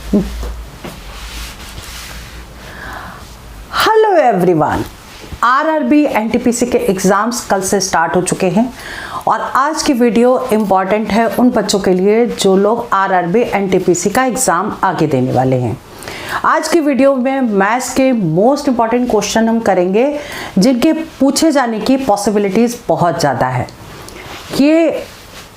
Hello everyone, RRB NTPC के exams कल से स्टार्ट हो चुके हैं और आज की वीडियो इम्पॉर्टेंट है उन बच्चों के लिए जो लोग आरआरबी एनटीपीसी का एग्ज़ाम आगे देने वाले हैं। आज की वीडियो में मैथ्स के मोस्ट इम्पॉर्टेंट क्वेश्चन हम करेंगे जिनके पूछे जाने की पॉसिबिलिटीज़ बहुत ज़्यादा है। ये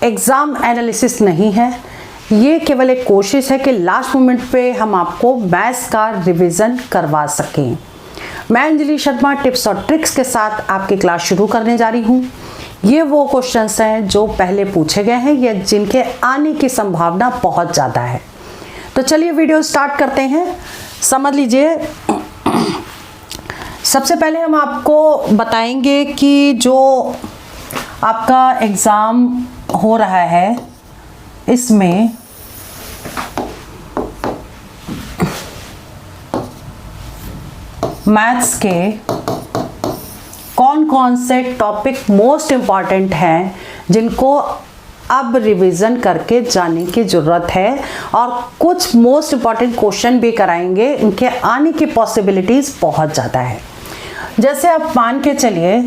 एग्ज़ाम एनालिसिस नहीं है, ये केवल एक कोशिश है कि लास्ट मोमेंट पे हम आपको मैथ्स का रिवीजन करवा सकें। मैं अंजलि शर्मा टिप्स और ट्रिक्स के साथ आपकी क्लास शुरू करने जा रही हूँ। ये वो क्वेश्चंस हैं जो पहले पूछे गए हैं या जिनके आने की संभावना बहुत ज़्यादा है। तो चलिए वीडियो स्टार्ट करते हैं। समझ लीजिए, सबसे पहले हम आपको बताएंगे कि जो आपका एग्ज़ाम हो रहा है इसमें मैथ्स के कौन कौन से टॉपिक मोस्ट इम्पॉर्टेंट हैं जिनको अब रिवीजन करके जाने की ज़रूरत है, और कुछ मोस्ट इम्पॉर्टेंट क्वेश्चन भी कराएंगे, इनके आने की पॉसिबिलिटीज़ बहुत ज़्यादा है। जैसे आप मान के चलिए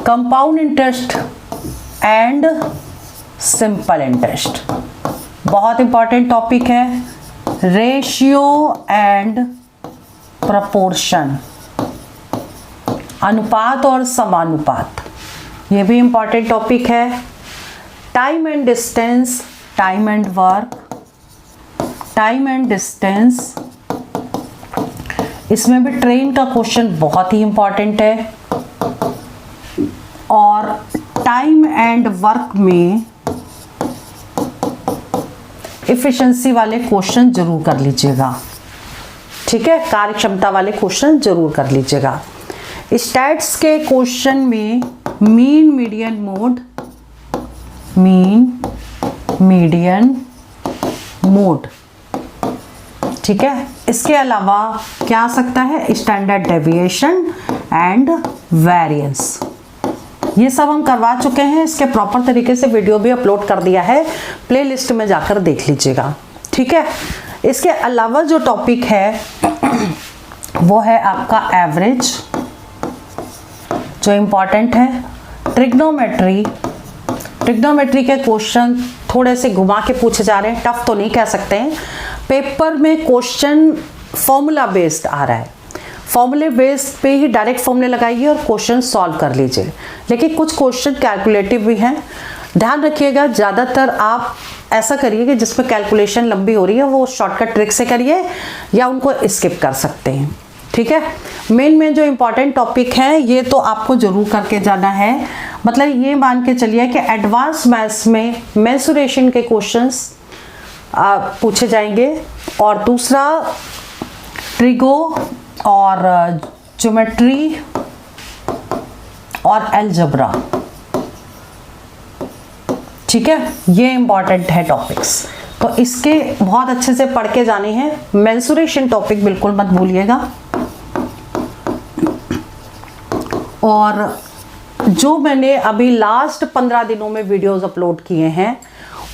compound interest and simple interest, बहुत इम्पॉर्टेंट टॉपिक है। रेशियो एंड प्रपोर्शन, अनुपात और समानुपात, ये भी इम्पॉर्टेंट टॉपिक है। Time and distance, time and work, time and distance, इसमें भी ट्रेन का क्वेश्चन बहुत ही इम्पॉर्टेंट है। और टाइम एंड वर्क में इफिशिएंसी वाले क्वेश्चन जरूर कर लीजिएगा, ठीक है, कार्यक्षमता वाले क्वेश्चन जरूर कर लीजिएगा। स्टैट्स के क्वेश्चन में mean median mode, mean median mode, ठीक है। इसके अलावा क्या आ सकता है, स्टैंडर्ड डेविएशन एंड वेरिएंस, ये सब हम करवा चुके हैं। इसके प्रॉपर तरीके से वीडियो भी अपलोड कर दिया है, प्लेलिस्ट में जाकर देख लीजिएगा, ठीक है। इसके अलावा जो टॉपिक है वो है आपका एवरेज, जो इम्पॉर्टेंट है। ट्रिग्नोमेट्री, ट्रिग्नोमेट्री के क्वेश्चन थोड़े से घुमा के पूछे जा रहे हैं, टफ तो नहीं कह सकते हैं। पेपर में क्वेश्चन फॉर्मूला बेस्ड आ रहा है, फॉर्मूले बेस्ड पे ही डायरेक्ट फॉर्मूले लगाइए और क्वेश्चन सॉल्व कर लीजिए, लेकिन कुछ क्वेश्चन कैलकुलेटिव भी हैं। ध्यान रखिएगा, ज़्यादातर आप ऐसा करिए कि जिसमें कैलकुलेशन लंबी हो रही है वो शॉर्टकट ट्रिक से करिए या उनको स्किप कर सकते हैं, ठीक है। मेन जो इम्पॉर्टेंट टॉपिक है ये तो आपको जरूर करके जाना है। मतलब ये मान के चलिए कि एडवांस मैथ्स में मेंसुरेशन के क्वेश्चंस पूछे जाएंगे, और दूसरा ट्रिगो और ज्योमेट्री और अलजेब्रा, ठीक है, ये इंपॉर्टेंट है टॉपिक्स, तो इसके बहुत अच्छे से पढ़ के जाने हैं। मेंसुरेशन टॉपिक बिल्कुल मत भूलिएगा। और जो मैंने अभी लास्ट 15 दिनों में वीडियोस अपलोड किए हैं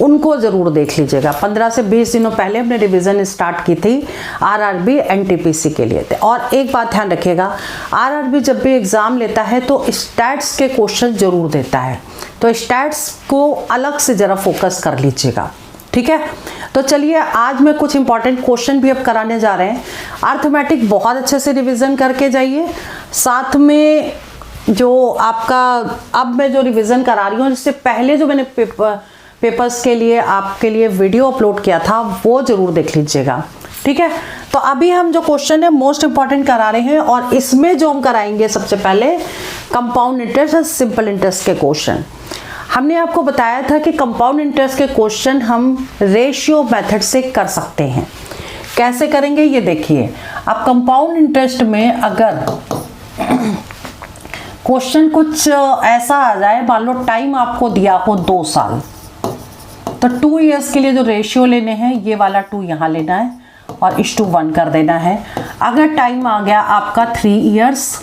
उनको ज़रूर देख लीजिएगा। 15 से 20 दिनों पहले हमने रिवीजन स्टार्ट की थी आरआरबी एनटीपीसी के लिए। और एक बात ध्यान रखिएगा, आरआरबी जब भी एग्ज़ाम लेता है तो स्टैट्स के क्वेश्चन ज़रूर देता है, तो स्टैट्स को अलग से ज़रा फोकस कर लीजिएगा, ठीक है। तो चलिए आज मैं कुछ इंपॉर्टेंट क्वेश्चन भी अब कराने जा रहे हैं। अर्थमेटिक बहुत अच्छे से रिवीजन करके जाइए, साथ में जो आपका अब मैं जो रिवीजन करा रही हूँ, जिससे पहले जो मैंने पेपर्स के लिए आपके लिए वीडियो अपलोड किया था वो ज़रूर देख लीजिएगा, ठीक है। तो अभी हम जो क्वेश्चन है मोस्ट इंपॉर्टेंट करा रहे हैं, और इसमें जो हम कराएंगे सबसे पहले कंपाउंड इंटरेस्ट और सिंपल इंटरेस्ट के क्वेश्चन। हमने आपको बताया था कि कंपाउंड इंटरेस्ट के क्वेश्चन हम रेशियो मेथड से कर सकते हैं। कैसे करेंगे ये देखिए। अब कंपाउंड इंटरेस्ट में अगर क्वेश्चन कुछ ऐसा आ जाए, मान लो टाइम आपको दिया हो 2 साल, तो 2 इयर्स के लिए जो रेशियो लेने हैं ये वाला 2 यहाँ लेना है और इस 1 कर देना है। अगर टाइम आ गया आपका 3 इयर्स,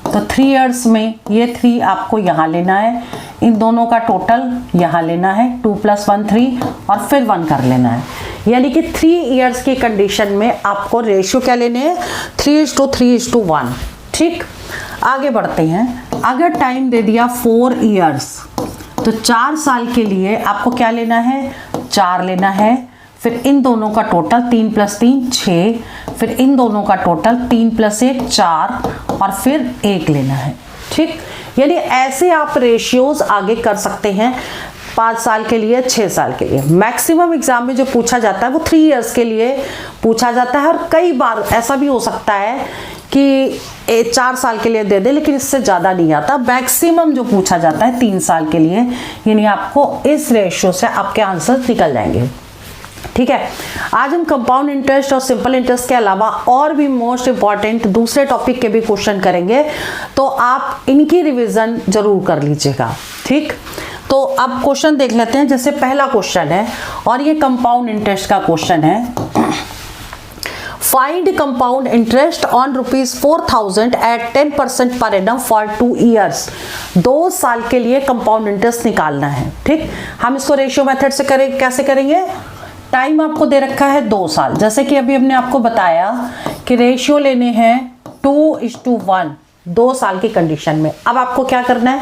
तो 3 इयर्स में ये 3 आपको यहाँ लेना है, इन दोनों का टोटल यहाँ लेना है, 2 + 1 3 और फिर 1 कर लेना है। यानी कि 3 इयर्स की कंडीशन में आपको रेशियो क्या लेने हैं, 3:3:1। ठीक, आगे बढ़ते हैं। अगर टाइम दे दिया 4 इयर्स, तो 4 साल के लिए आपको क्या लेना है, 4 लेना है। फिर इन दोनों का टोटल 3 + 3 6, फिर इन दोनों का टोटल 3 + 1 4, और फिर 1 लेना है। ठीक, यानी ऐसे आप रेशियोज आगे कर सकते हैं 5 साल के लिए, 6 साल के लिए। मैक्सिमम एग्जाम में जो पूछा जाता है वो 3 इयर्स के लिए पूछा जाता है, और कई बार ऐसा भी हो सकता है कि 4 साल के लिए दे दे, लेकिन इससे ज़्यादा नहीं आता। मैक्सिमम जो पूछा जाता है 3 साल के लिए, यानी आपको इस रेशियो से आपके आंसर निकल जाएंगे। ठीक है, आज हम कंपाउंड इंटरेस्ट और सिंपल इंटरेस्ट के अलावा और भी मोस्ट इंपॉर्टेंट दूसरे टॉपिक के भी क्वेश्चन करेंगे, तो आप इनकी रिवीजन जरूर कर लीजिएगा। ठीक, तो अब क्वेश्चन देख लेते हैं। जैसे पहला क्वेश्चन है, और ये कंपाउंड इंटरेस्ट का क्वेश्चन है। Find compound interest on ₹4,000 at 10% per annum for 2 years. 2 साल के लिए कंपाउंड इंटरेस्ट निकालना है। ठीक, हम इसको रेशियो मेथड से करेंगे। कैसे करेंगे, टाइम आपको दे रखा है 2 साल, जैसे कि अभी हमने आपको बताया कि रेशियो लेने हैं 2:1 2 साल की कंडीशन में। अब आपको क्या करना है,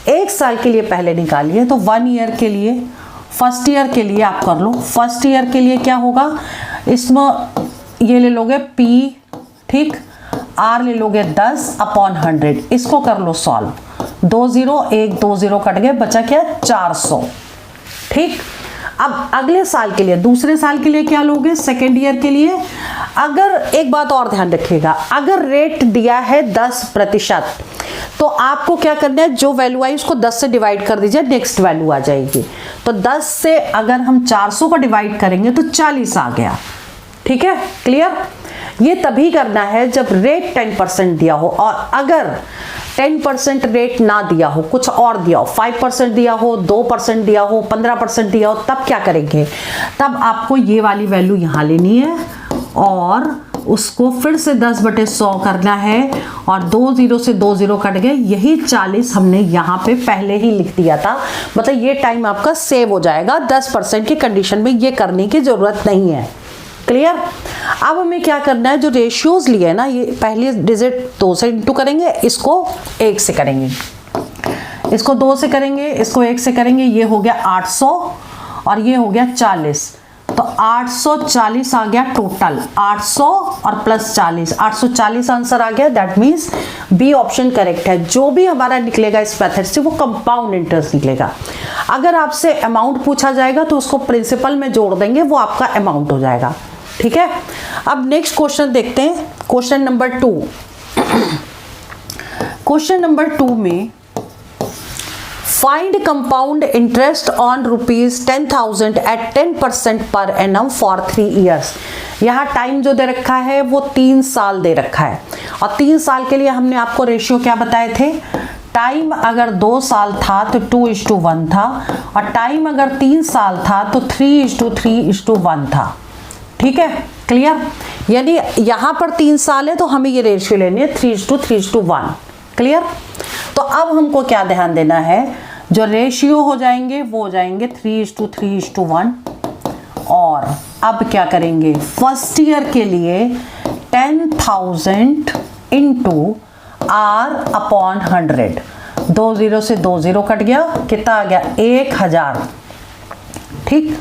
1 साल के लिए पहले निकालिए, तो 1 ईयर के लिए, फर्स्ट ईयर के लिए आप कर लो। फर्स्ट ईयर के लिए क्या होगा, इसमें ये ले लोगे P, ठीक, R ले लोगे 10/100, इसको कर लो सॉल्व। 2 0 1 2 0 कट गए, बचा क्या, 400। ठीक, अब अगले साल के लिए, दूसरे साल के लिए क्या लोगे, सेकेंड ईयर के लिए। अगर एक बात और ध्यान रखिएगा, अगर रेट दिया है 10%, तो आपको क्या करना है, जो वैल्यू आई उसको 10 से डिवाइड कर दीजिए, नेक्स्ट वैल्यू आ जाएगी। तो 10 से अगर हम 400 को डिवाइड करेंगे तो 40 आ गया। ठीक है, क्लियर। ये तभी करना है जब रेट 10% दिया हो, और अगर 10% रेट ना दिया हो, कुछ और दिया हो, 5% दिया हो, 2% दिया हो, 15% दिया हो, तब क्या करेंगे, तब आपको ये वाली वैल्यू यहाँ लेनी है और उसको फिर से 10/100 करना है, और 2 0 से 2 0 कट गए, यही 40 हमने यहाँ पे पहले ही लिख दिया था। मतलब ये टाइम आपका सेव हो जाएगा। 10% की कंडीशन में ये करने की जरूरत नहीं है। क्लियर। अब हमें क्या करना है, जो रेशियोज लिए है ना, ये पहले डिजिट 2 से इंटू करेंगे, इसको 1 से करेंगे, इसको 2 से करेंगे, इसको 1 से करेंगे, ये हो गया 800 और ये हो गया 40। तो 840 आ गया टोटल, 800 और प्लस 40, 840 आंसर आ गया। That means B option correct है। जो भी हमारा निकलेगा इस मेथड से वो कंपाउंड इंटरेस्ट निकलेगा। अगर आपसे अमाउंट पूछा जाएगा तो उसको प्रिंसिपल में जोड़ देंगे, वो आपका अमाउंट हो जाएगा। ठीक है, अब नेक्स्ट क्वेश्चन देखते हैं, क्वेश्चन नंबर 2। क्वेश्चन नंबर 2 में find compound interest on ₹10,000 at 10% per annum for 3 years. यहाँ टाइम जो दे रखा है वो 3 साल दे रखा है, और 3 साल के लिए हमने आपको रेशियो क्या बताए थे, टाइम अगर 2 साल था तो 2:1 था, और टाइम अगर 3 साल था तो 3:3:1 था। ठीक है, क्लियर। यानी यहाँ पर 3 साल है तो हमें ये रेशियो लेनी है 3:3:1। क्लियर। तो अब हमको क्या ध्यान देना है, जो रेशियो हो जाएंगे वो हो जाएंगे 3:3:1। और अब क्या करेंगे, फर्स्ट ईयर के लिए 10,000 इंटू R/100, 2 0 से 2 0 कट गया, कितना आ गया, 1000। ठीक।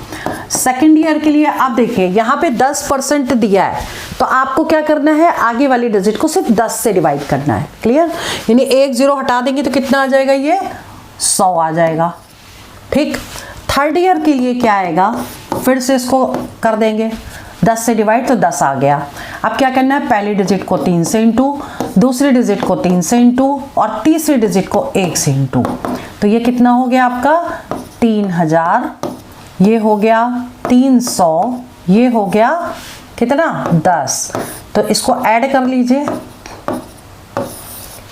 सेकेंड ईयर के लिए आप देखिए यहाँ पे 10% दिया है, तो आपको क्या करना है, आगे वाली डिजिट को सिर्फ 10 से डिवाइड करना है। क्लियर। यानी 1 0 हटा देंगे तो कितना आ जाएगा, ये 100 आ जाएगा। ठीक। थर्ड ईयर के लिए क्या आएगा, फिर से इसको कर देंगे 10 से डिवाइड, तो 10 आ गया। अब क्या करना है, पहली डिजिट को 3 से इंटू, दूसरी डिजिट को 3 से इंटू, और तीसरी डिजिट को 1 से इंटू। तो ये कितना हो गया आपका 3000, ये हो गया 300, ये हो गया कितना 10। तो इसको ऐड कर लीजिए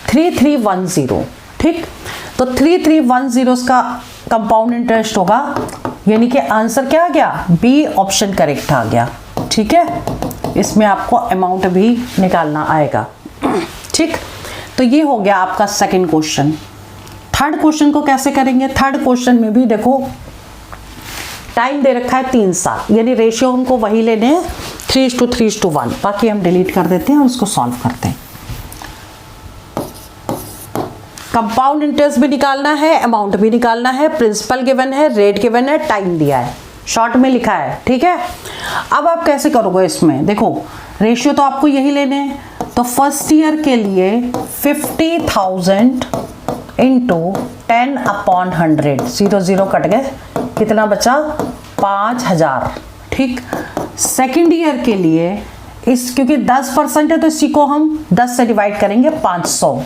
3310। ठीक। तो 3310 का कंपाउंड इंटरेस्ट होगा, यानी कि आंसर क्या आ गया, बी ऑप्शन करेक्ट आ गया। ठीक है, इसमें आपको अमाउंट भी निकालना आएगा। ठीक। तो ये हो गया आपका सेकंड क्वेश्चन। थर्ड क्वेश्चन को कैसे करेंगे, थर्ड क्वेश्चन में भी देखो टाइम दे रखा है 3 साल, यानी रेशियो हमको वही लेने हैं 3:3:1। बाकी हम डिलीट कर देते हैं और उसको सॉल्व करते हैं। कंपाउंड इंटरेस्ट भी निकालना है, अमाउंट भी निकालना है, प्रिंसिपल गिवन है, रेट गिवन है, टाइम दिया है, शॉर्ट में लिखा है, ठीक है। अब आप कैसे करोगे इसमें, देखो रेशियो तो आपको यही लेने हैं, तो फर्स्ट ईयर के लिए 50,000 इंटू 10/100, 0 0 कट गए, कितना बचा 5,000, ठीक। सेकेंड ईयर के लिए इस क्योंकि 10% है तो इसी को हम 10 से डिवाइड करेंगे 500।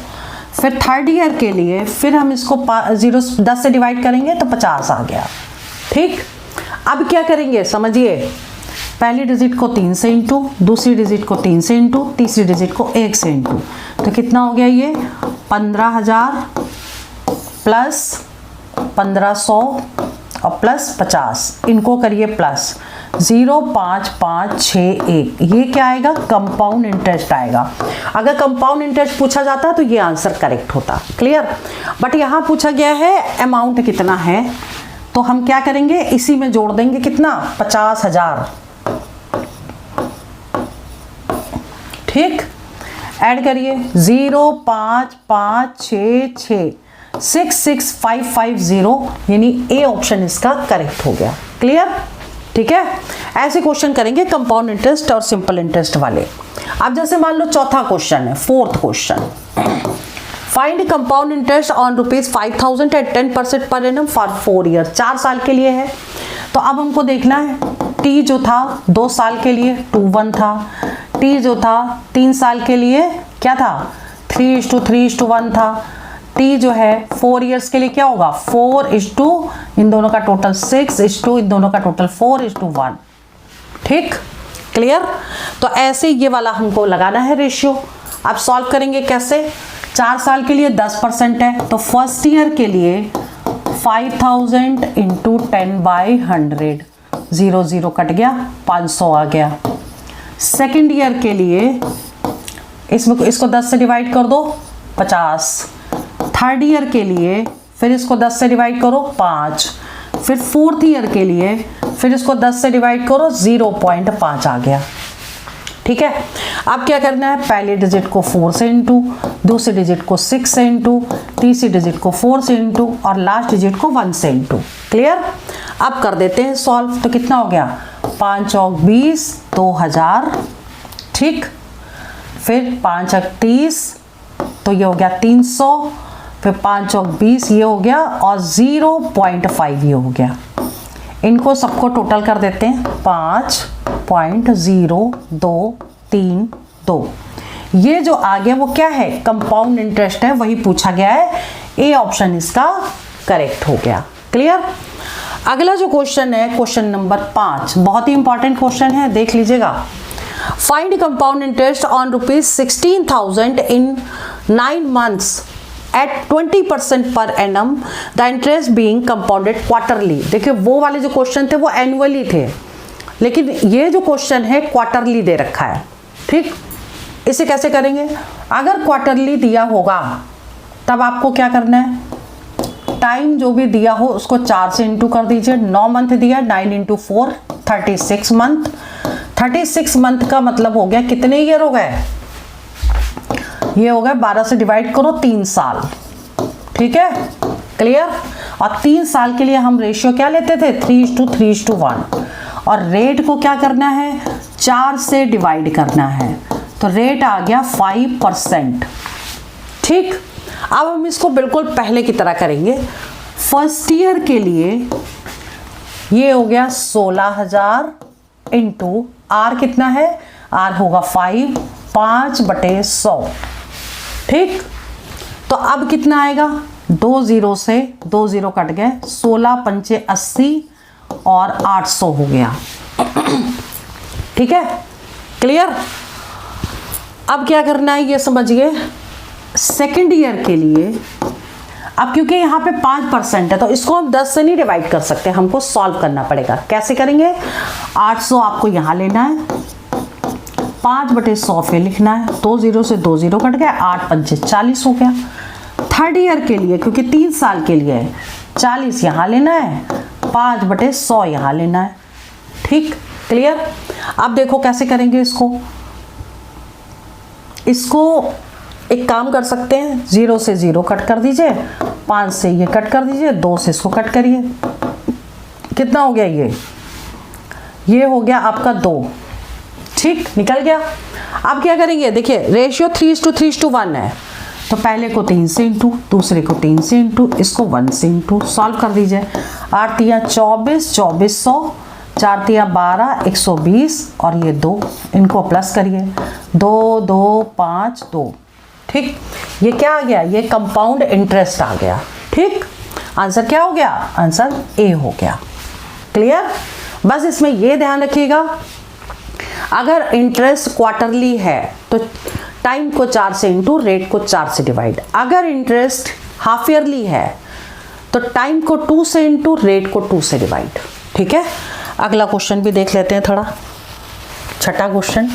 फिर थर्ड ईयर के लिए फिर हम इसको 10 से डिवाइड करेंगे तो 50 आ गया, ठीक। अब क्या करेंगे समझिए, पहली डिजिट को 3 से इंटू, दूसरी डिजिट को 3 से इंटू, तीसरी डिजिट को 1 से इंटू, तो कितना हो गया ये 15,000 प्लस 1500 और प्लस 50, इनको करिए प्लस 0.5561, ये क्या आएगा कंपाउंड इंटरेस्ट आएगा। अगर कंपाउंड इंटरेस्ट पूछा जाता तो ये आंसर करेक्ट होता, क्लियर। बट यहाँ पूछा गया है अमाउंट कितना है, तो हम क्या करेंगे इसी में जोड़ देंगे कितना 50,000, ठीक। ऐड करिए 0.5566 66550, यानी ए ऑप्शन इसका करेक्ट हो गया, क्लियर, ठीक है। ऐसे क्वेश्चन करेंगे कंपाउंड इंटरेस्ट और सिंपल इंटरेस्ट वाले। अब जैसे मान लो चौथा क्वेश्चन है, fourth question, find compound interest on ₹5,000 at 10% per annum for 4 year, 4 साल के लिए है। तो अब हमको देखना है टी जो था 2 साल के लिए 2:1 था, टी जो था 3 साल के लिए क्या था 3:3:1 था, टी जो है 4 इयर्स के लिए क्या होगा 4:, इन दोनों का टोटल 6:, इन दोनों का टोटल 4:1, ठीक, क्लियर। तो ऐसे ये वाला हमको लगाना है रेशियो। अब सॉल्व करेंगे कैसे, 4 साल के लिए 10% है, तो फर्स्ट ईयर के लिए 5,000 इंटू 10/100, 0 0 कट गया, 500 आ गया। सेकेंड ईयर के लिए इसको 10 से डिवाइड कर दो 50। थर्ड ईयर के लिए फिर इसको 10 से डिवाइड करो 5। फिर फोर्थ ईयर के लिए फिर इसको 10 से डिवाइड करो 0.5 आ गया, ठीक है। अब क्या करना है, पहले डिजिट को 4 से इंटू, दूसरी डिजिट को 6 से इंटू, तीसरी डिजिट को 4 से इंटू और लास्ट डिजिट को 1 से इंटू, क्लियर। अब कर देते हैं सॉल्व, तो कितना हो गया 5 और 20 2000, ठीक। फिर 5 और 30 तो ये हो गया 300, फिर 5 और 20 ये हो गया और 0.5 ये हो गया। इनको सबको टोटल कर देते हैं 5.0232। ये जो आ गया वो क्या है कंपाउंड इंटरेस्ट है, वही पूछा गया है, ए ऑप्शन इसका करेक्ट हो गया, क्लियर। अगला जो क्वेश्चन है क्वेश्चन नंबर 5, बहुत ही इंपॉर्टेंट क्वेश्चन है, देख लीजिएगा। Find compound interest on ₹16,000 in 9 months at 20% per annum, the interest being compounded quarterly. देखिए वो वाले जो क्वेश्चन थे वो एनुअली थे, लेकिन ये जो क्वेश्चन है क्वार्टरली दे रखा है, ठीक। इसे कैसे करेंगे, अगर क्वार्टरली दिया होगा तब आपको क्या करना है, टाइम जो भी दिया हो उसको 4 से इंटू कर दीजिए। 9 मंथ दिया, 9 × 4 36 मंथ। 36 मंथ का मतलब हो गया कितने ईयर हो गए, ये हो गया 12 से डिवाइड करो 3 साल, ठीक है, क्लियर। और 3 साल के लिए हम रेशियो क्या लेते थे 3:3:1, और रेट को क्या करना है 4 से डिवाइड करना है, तो रेट आ गया 5%, ठीक। अब हम इसको बिल्कुल पहले की तरह करेंगे। फर्स्ट ईयर के लिए ये हो गया 16,000 इंटू आर कितना है, आर होगा 5/100, ठीक। तो अब कितना आएगा 2 0 से 2 0 कट गए, 16 पंचे 80 और 800 हो गया, ठीक है, क्लियर। अब क्या करना है ये समझिए, सेकेंड ईयर के लिए अब क्योंकि यहाँ पे 5% है तो इसको हम 10 से नहीं डिवाइड कर सकते, हमको सॉल्व करना पड़ेगा। कैसे करेंगे, 800 आपको यहाँ लेना है, 5/100 पे लिखना है, 2 0 से 2 0 कट गया, 8 पंचे 40 हो गया। थर्ड ईयर के लिए क्योंकि 3 साल के लिए है 40 यहाँ लेना है, 5/100 यहाँ लेना है। ठीक, क्लियर। अब देखो कैसे करेंगे इसको एक काम कर सकते हैं, 0 से 0 कट कर दीजिए, 5 से ये कट कर दीजिए, 2 से इसको कट करिए। कितना हो गया ये हो गया आपका 2। ठीक, निकल गया। अब क्या करेंगे, देखिए रेशियो 3:3:1 है, तो पहले को 3 से इंटू, दूसरे को 3 से इंटू, इसको 1 से इंटू, सॉल्व कर दीजिए। 8 तिया 24, 2400, 4 तिया 12, 120 और ये 2, इनको प्लस करिए, 2 2 5 2। ठीक, ये क्या आ गया, ये कंपाउंड इंटरेस्ट आ गया। ठीक, आंसर क्या हो गया, आंसर ए हो गया। क्लियर। बस इसमें ये ध्यान रखिएगा, अगर इंटरेस्ट क्वार्टरली है तो टाइम को 4 से इंटू, रेट को 4 से डिवाइड। अगर इंटरेस्ट हाफ ईयरली है तो टाइम को 2 से इंटू, रेट को 2 से डिवाइड। ठीक है, अगला क्वेश्चन भी देख लेते हैं थोड़ा, छठा question.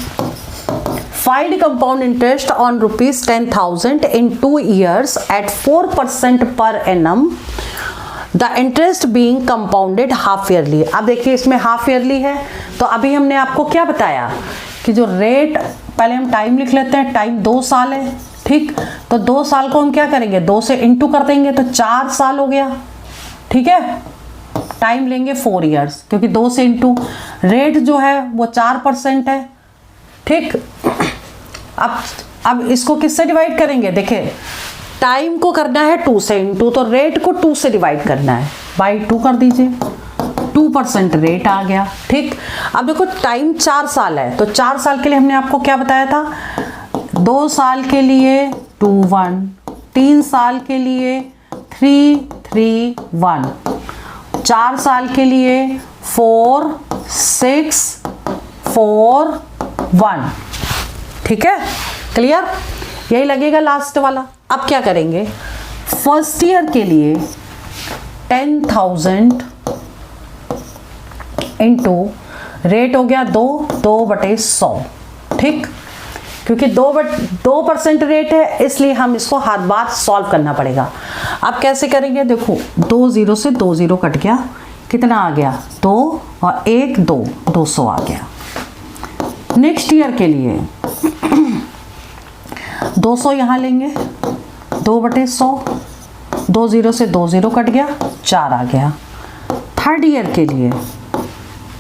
Find compound interest on ₹10,000 in 2 years at 4% per annum, the interest being compounded half yearly. अब देखिए इसमें हाफ ईयरली है, तो अभी हमने आपको क्या बताया कि जो रेट, पहले हम टाइम लिख लेते हैं, टाइम 2 साल है। ठीक, तो 2 साल को हम क्या करेंगे, 2 से इंटू कर देंगे तो 4 साल हो गया। ठीक है, टाइम लेंगे 4 इयर्स, क्योंकि 2 से इंटू, रेट जो है वो 4% है। ठीक, अब इसको किससे डिवाइड करेंगे, देखिए टाइम को करना है 2 से इंटू, तो रेट को 2 से डिवाइड करना है, बाई 2 कर दीजिए, 2% रेट आ गया। ठीक, अब देखो टाइम 4 साल है, तो 4 साल के लिए हमने आपको क्या बताया था, 2 साल के लिए 2 1, 3 साल के लिए 3 3 1, 4 साल के लिए 4 6 4 1। ठीक है, क्लियर, यही लगेगा लास्ट वाला। अब क्या करेंगे, फर्स्ट ईयर के लिए 10,000 इंटू, रेट हो गया 2/100। ठीक, क्योंकि 2% रेट है, इसलिए हम इसको हाथ बात सॉल्व करना पड़ेगा। अब कैसे करेंगे, देखो 2 0 से 2 0 कट गया, कितना आ गया 2 और 1 2, 200 आ गया। नेक्स्ट ईयर के लिए 200 यहाँ लेंगे, 2/100, 2 0 से 2 0 कट गया, 4 आ गया। थर्ड ईयर के लिए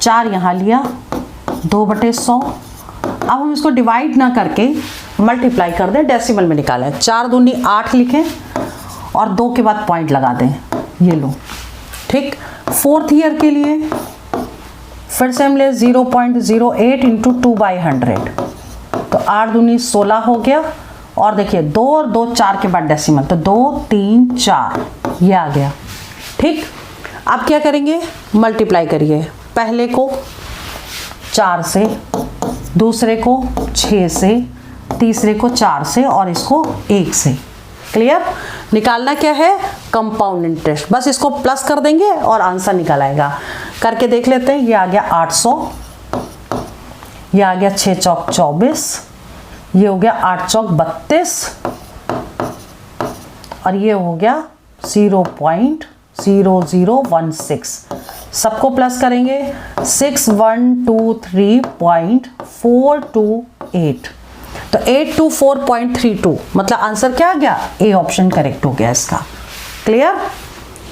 4 यहाँ लिया, 2/100। अब हम इसको डिवाइड ना करके मल्टीप्लाई कर दें, डेसिमल में निकालें, 4 दूनी 8 लिखें और 2 के बाद पॉइंट लगा दें, ये लो। ठीक, फोर्थ ईयर के लिए फिर से हम ले 0.08 इंटू 2/100, तो 8 दूनी 16 हो गया, और देखिए 2 और 2 4 के बाद डेसिमल, तो 2 3 4 ये आ गया। ठीक, अब क्या करेंगे, मल्टीप्लाई करिए, पहले को 4 से, दूसरे को 6 से, तीसरे को 4 से और इसको 1 से। क्लियर, निकालना क्या है, कंपाउंड इंटरेस्ट। बस इसको प्लस कर देंगे और आंसर निकल आएगा। करके देख लेते हैं, ये आ गया 800, ये आ गया 6 चौक 24, ये हो गया 8 चौक 32 और ये हो गया 0.0016। सबको प्लस करेंगे, 6123.428, तो 824.32, मतलब आंसर क्या आ गया, ए ऑप्शन करेक्ट हो गया इसका। क्लियर,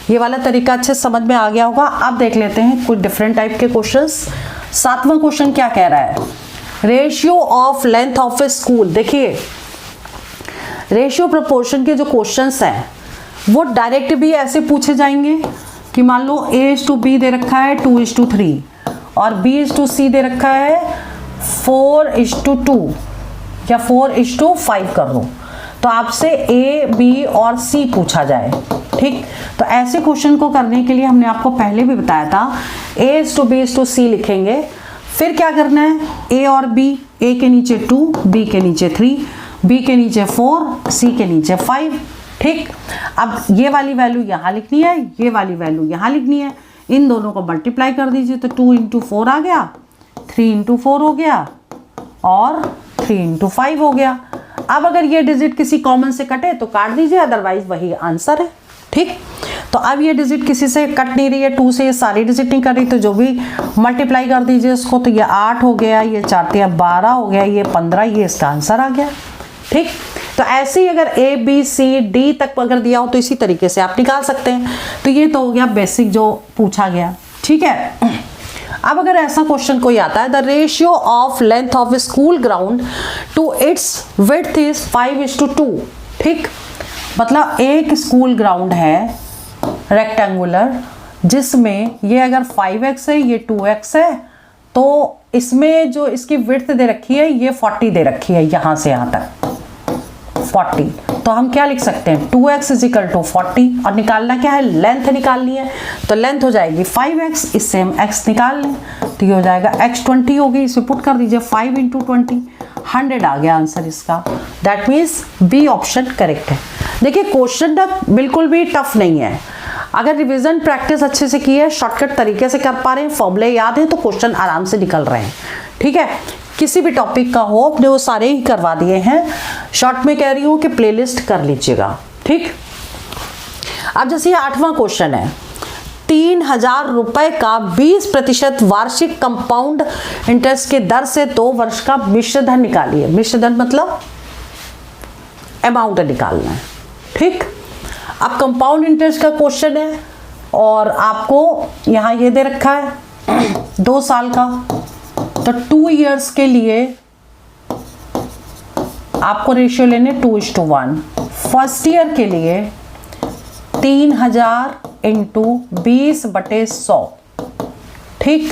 ये वाला तरीका अच्छे समझ में आ गया होगा। अब देख लेते हैं कुछ डिफरेंट टाइप के क्वेश्चंस। 7वां क्वेश्चन क्या कह रहा है, ratio of length of A school. देखिए रेशियो प्रोपोर्शन के जो क्वेश्चंस हैं वो डायरेक्ट भी ऐसे पूछे जाएंगे कि मान लो A:B दे रखा है 2:3 और B:C दे रखा है 4:2 या 4:5 कर दो, तो आपसे A, B और C पूछा जाए। ठीक, तो ऐसे क्वेश्चन को करने के लिए हमने आपको पहले भी बताया था, A:B:C लिखेंगे, फिर क्या करना है, A और B, A के नीचे 2, B के नीचे 3, B के नीचे 4, C के नीचे 5। ठीक, अब ये वाली वैल्यू यहाँ लिखनी है, ये वाली वैल्यू यहाँ लिखनी है, इन दोनों को मल्टीप्लाई कर दीजिए, तो 2 × 4 आ गया, 3 × 4 हो गया और 3 × 5 हो गया। अब अगर ये डिजिट किसी कॉमन से कटे तो काट दीजिए, अदरवाइज वही आंसर है। ठीक। तो अब ये डिजिट किसी से कट नहीं रही है, 2 से ये सारी डिजिट नहीं कर रही, तो जो भी मल्टीप्लाई कर दीजिए इसको, तो ये 8 हो गया, ये 4 या 12 हो गया, ये 15, ये इसका आंसर आ गया। ठीक। तो ऐसे ही अगर A B C D तक अगर दिया हो तो इसी तरीके से आप निकाल सकते हैं। तो ये तो हो गया बेसिक जो पूछा गया। ठीक है। अब अगर ऐसा क्वेश्चन कोई आता है, the ratio of length of school ground to its width is 5:2। ठीक। मतलब एक स्कूल ग्राउंड है रेक्टेंगुलर, जिसमें ये अगर 5x है, ये 2x है, तो इसमें जो इसकी विड्थ दे रखी है ये 40 दे रखी है, यहां से यहां तक 40। तो हम क्या लिख सकते हैं, 2x = 40, और निकालना क्या है, लेंथ निकालनी है। तो लेंथ हो जाएगी 5x, इससे हम x निकाल लें, तो ये हो जाएगा x 20 होगी, इसे पुट कर दीजिए, 5 × 20, 100 आ गया आंसर इसका। That means B option correct है। देखिए क्वेश्चन ना बिल्कुल भी टफ नहीं है, अगर रिवीजन प्रैक्टिस अच्छे से की है, शॉर्टकट तरीके से कर पा रहे हैं, फॉर्मूले याद है, तो क्वेश्चन आराम से निकल रहे हैं। ठीक है। किसी भी टॉपिक का हो, अपने वो सारे ही करवा दिए हैं। शॉर्ट में कह रही हूँ कि प्लेलिस्ट कर लीजिएगा। ठीक। अब जैसे ये 8वां क्वेश्चन है, 3000 रुपए का 20% वार्षिक कंपाउंड इंटरेस्ट के दर से 2 वर्ष का मिश्रधन निकालिए। मिश्रधन मतलब अमाउंट निकालना है। ठीक। अब कंपाउंड इंटरेस्ट का क्वेश्चन है और आपको यहाँ ये दे रखा है 2 साल का, तो 2 इयर्स के लिए आपको रेशियो लेने 2:1। फर्स्ट ईयर के लिए 3000 × 20/100। ठीक।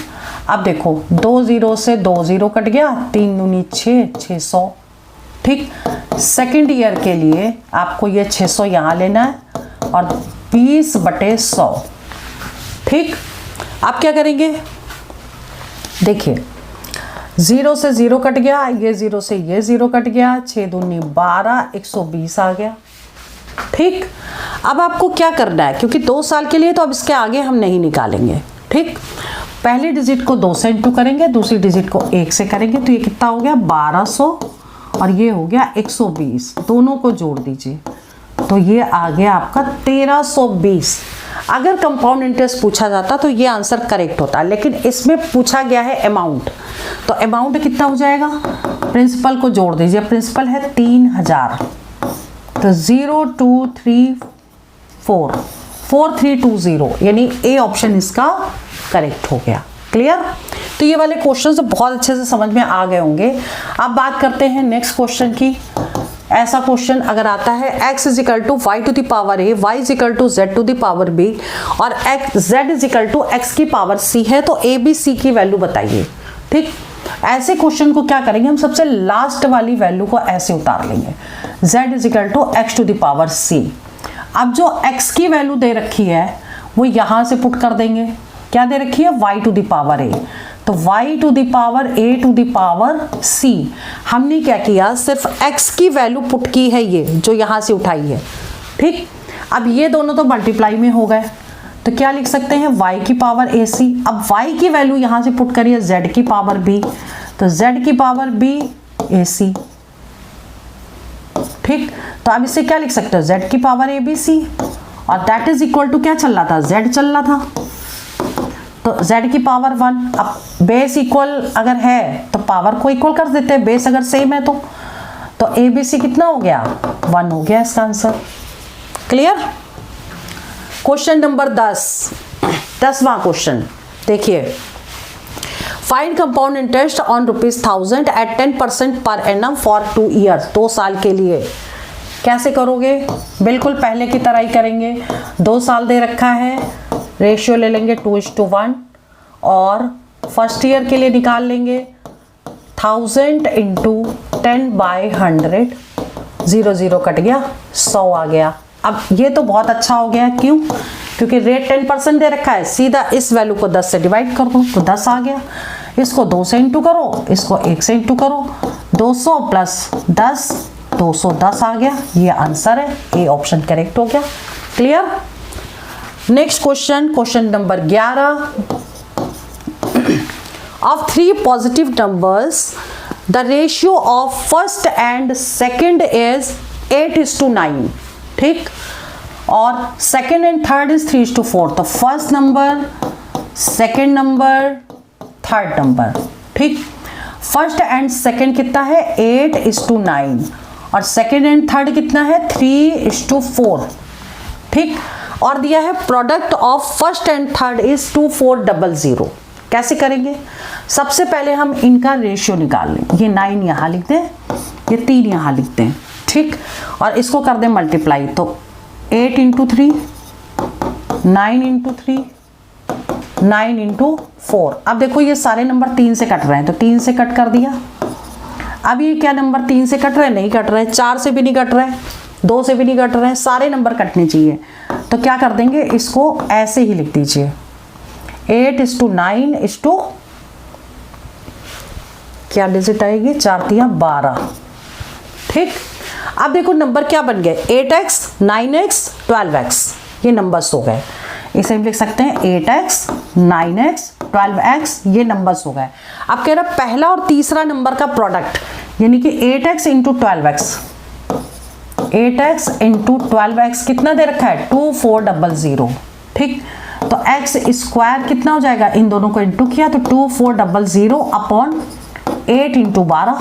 अब देखो 2 0 से 2 0 कट गया, 3 दूनी 6, 600। ठीक। सेकेंड ईयर के लिए आपको ये 600 यहाँ लेना है और 20/100। ठीक। आप क्या करेंगे, देखिए 0 से 0 कट गया, ये 0 से ये 0 कट गया, 6 दूनी 12, 120 आ गया। ठीक। अब आपको क्या करना है, क्योंकि 2 साल के लिए तो अब इसके आगे हम नहीं निकालेंगे। ठीक। पहली डिजिट को 2 से इंटू करेंगे, दूसरी डिजिट को 1 से करेंगे, तो ये कितना हो गया 1200 और ये हो गया 120, दोनों को जोड़ दीजिए, तो ये आ गया आपका 1320। अगर कंपाउंड इंटरेस्ट पूछा जाता तो ये आंसर करेक्ट होता, लेकिन इसमें पूछा गया है अमाउंट, तो अमाउंट कितना हो जाएगा, प्रिंसिपल को जोड़ दीजिए, प्रिंसिपल है 3000, तो 0234 4320, यानी ए ऑप्शन इसका करेक्ट हो गया। क्लियर। तो ये वाले क्वेश्चन बहुत अच्छे से समझ में आ गए होंगे। अब बात करते हैं नेक्स्ट क्वेश्चन की। ऐसा क्वेश्चन अगर आता है x = y⁴ y = z⁴ और z = x⁴c है, तो a b c की वैल्यू बताइए। ठीक। ऐसे क्वेश्चन को क्या करेंगे, हम सबसे लास्ट वाली वैल्यू को ऐसे उतार लेंगे, z = x⁴c। अब जो x की वैल्यू दे रखी है वो यहां से पुट कर देंगे, क्या दे रखी है, y⁴a, तो y⁴a⁴c। हमने क्या किया, सिर्फ x की वैल्यू पुट की है, ये जो यहां से उठाई है। ठीक। अब ये दोनों तो मल्टीप्लाई में हो गए, तो क्या लिख सकते हैं, y⁴ac। अब y की वैल्यू यहां से पुट करिए z⁴b, तो z⁴bac। ठीक। तो अब इसे क्या लिख सकते हो, z⁴abc, और दैट इज इक्वल टू क्या चल रहा था, z चल रहा था, तो z⁴1। अब बेस इक्वल अगर है तो पावर को इक्वल कर देते हैं, बेस अगर सेम है तो ABC कितना हो गया, 1 हो गया इसका आंसर। क्लियर। क्वेश्चन नंबर 10वां क्वेश्चन देखिए, find compound interest on ₹1000 at 10% per annum for 2 years। 2 साल के लिए कैसे करोगे, बिल्कुल पहले की तरह ही करेंगे। 2 साल दे रखा है, रेशियो ले लेंगे 2:1 और फर्स्ट ईयर के लिए निकाल लेंगे 1000 × 10/100, 0 0 कट गया, 100 आ गया। अब ये तो बहुत अच्छा हो गया, क्यों, क्योंकि रेट 10% दे रखा है, सीधा इस वैल्यू को 10 से डिवाइड कर दो तो 10 आ गया। इसको 2 से इंटू करो, इसको 1 से इंटू करो, 200 + 10 210 आ गया, ये आंसर है, ए ऑप्शन करेक्ट हो गया। Clear. Next question, question number 11। Of 3 positive numbers the ratio of first and second is 8:9। ठीक। और सेकेंड एंड थर्ड इज 3:4, तो first number, second number, third number, ठीक। फर्स्ट एंड सेकेंड कितना है 8:9 और second and third कितना है 3:4, ठीक। और दिया है product of first and third is 2400। कैसे करेंगे? सबसे पहले हम इनका रेशियो निकाल लें। ये 9 यहाँ लिख दें, ये 3 यहाँ लिख दें, ठीक। और इसको कर दें मल्टीप्लाई, तो 8 × 3, 9 × 3, 9 × 4। अब देखो ये सारे नंबर 3 से कट रहे हैं, तो 3 से कट कर दिया। अब ये क्या नंबर 3 से कट रहे हैं? नहीं कट रहे हैं। 4 से भी नहीं कट रहे हैं, 2 से भी नहीं कट रहे हैं, सारे नंबर कटने चाहिए। तो क्या कर देंगे, इसको ऐसे ही लिख दीजिए 8:9 क्या डिजिट आएगी 4 × 12, ठीक। अब देखो नंबर क्या बन गए 8x, 9x, 12x, ये नंबर्स हो गए। इसे हम लिख सकते हैं 8x, 9x, 12x, ये नंबर्स हो गए। अब कह रहा पहला और तीसरा नंबर का प्रोडक्ट, यानी कि 8x × 12x, 8x × 12x कितना दे रखा है 2400, ठीक। तो x स्क्वायर कितना हो जाएगा, इन दोनों को इंटू किया तो 2400 अपॉन 8 × 12,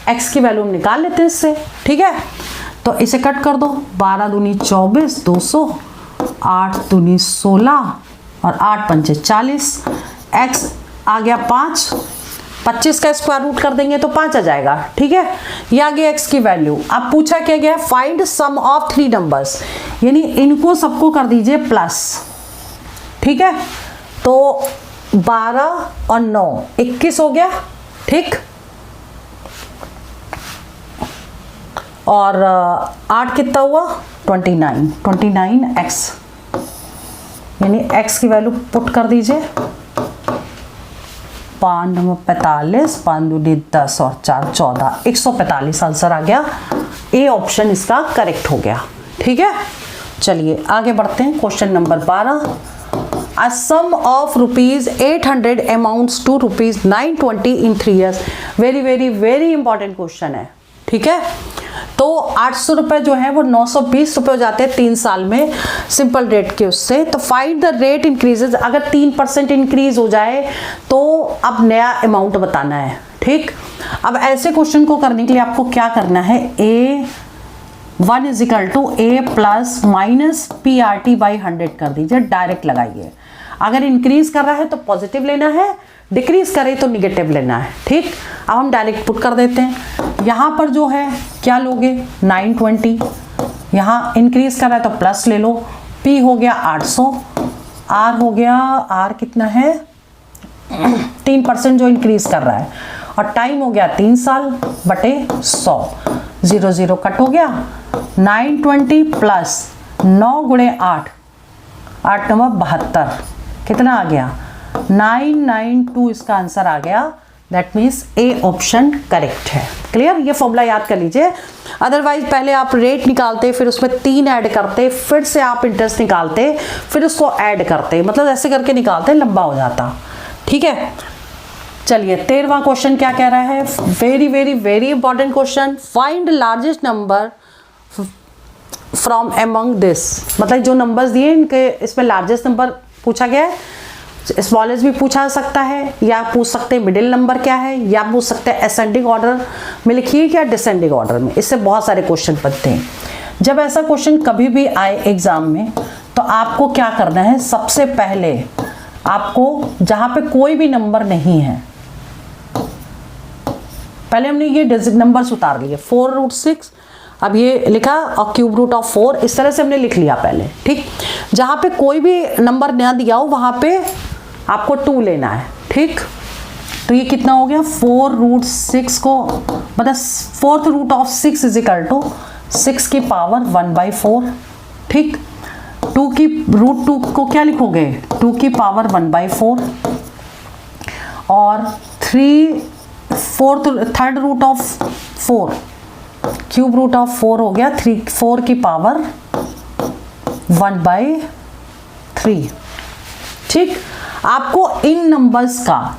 x की वैल्यू हम निकाल लेते हैं इससे, ठीक है। तो इसे कट कर दो, 12 दूनी 24, 200, 8 दूनी 16 और 8 पंचे 40, x आ गया 5, 25 का स्क्वायर रूट कर देंगे तो 5 आ जाएगा, ठीक है। ये आ गया x की वैल्यू। अब पूछा क्या गया, फाइंड सम ऑफ 3 नंबर्स, यानी इनको सबको कर दीजिए प्लस, ठीक है। तो 12 और 9 21 हो गया, ठीक। और 8 कितना हुआ 29x, यानी x की वैल्यू पुट कर दीजिए 5 × 45, 5 दूनी 10 और 4 14, 145 आंसर आ गया। ए ऑप्शन इसका करेक्ट हो गया, ठीक है। चलिए आगे बढ़ते हैं। Question number 12, A sum of ₹800 amounts to ₹920 in 3 years। Very very very important question है, ठीक है। तो 800 रुपये जो है वो 920 रुपये हो जाते हैं 3 साल में सिंपल रेट के उससे। तो फाइंड द रेट इंक्रीजेज, अगर 3% इंक्रीज हो जाए तो अब नया अमाउंट बताना है, ठीक। अब ऐसे क्वेश्चन को करने के लिए आपको क्या करना है, A1 = A plus minus PRT/100 कर दीजिए, डायरेक्ट लगाइए। अगर इंक्रीज कर रहा है तो पॉजिटिव लेना है, डिक्रीज करे तो निगेटिव लेना है, ठीक। अब हम डायरेक्ट पुट कर देते हैं। यहाँ पर जो है क्या लोगे 920, यहाँ इंक्रीज कर रहा है तो प्लस ले लो, P हो गया 800, R हो गया, R कितना है 3% जो इंक्रीज कर रहा है, और टाइम हो गया 3 साल बटे 100, 0 0 कट हो गया। 920 प्लस 9 × 8, 8 × 72 कितना आ गया 992, इसका आंसर आ गया। That means A option correct है। क्लियर, ये फॉर्मूला याद कर लीजिए। अदरवाइज पहले आप रेट निकालते, फिर उसमें 3 ऐड करते, फिर से आप इंटरेस्ट निकालते, फिर उसको ऐड करते, मतलब ऐसे करके निकालते, लंबा हो जाता, ठीक है। चलिए 13वां क्वेश्चन क्या कह रहा है, very very very important question. Find largest number from among this, मतलब जो नंबर्स दिए इनके इसमें लार्जेस्ट नंबर पूछा गया है। स्मॉलेस्ट भी पूछा सकता है, या पूछ सकते हैं मिडिल नंबर क्या है, या पूछ सकते हैं असेंडिंग ऑर्डर में लिखिए क्या डिसेंडिंग ऑर्डर में। इससे बहुत सारे क्वेश्चन बनते हैं। जब ऐसा क्वेश्चन कभी भी आए एग्जाम में तो आपको क्या करना है, सबसे पहले आपको जहां पे कोई भी नंबर नहीं है, पहले हमने ये डिजिट नंबर्स उतार लिए 4√6, अब ये लिखा और क्यूब रूट ऑफ 4, इस तरह से हमने लिख लिया पहले, ठीक। जहां पे कोई भी नंबर ना दिया हो वहां पे आपको 2 लेना है, ठीक। तो ये कितना हो गया 4√6 को, मतलब 4th रूट ऑफ 6 = 6 की पावर 1/4, ठीक। 2 की रूट 2 को क्या लिखोगे 2 की पावर 1/4, और 3/4 root of 4 cube root of 4 हो गया 4 की पावर 1/3, ठीक। आपको इन नंबर्स का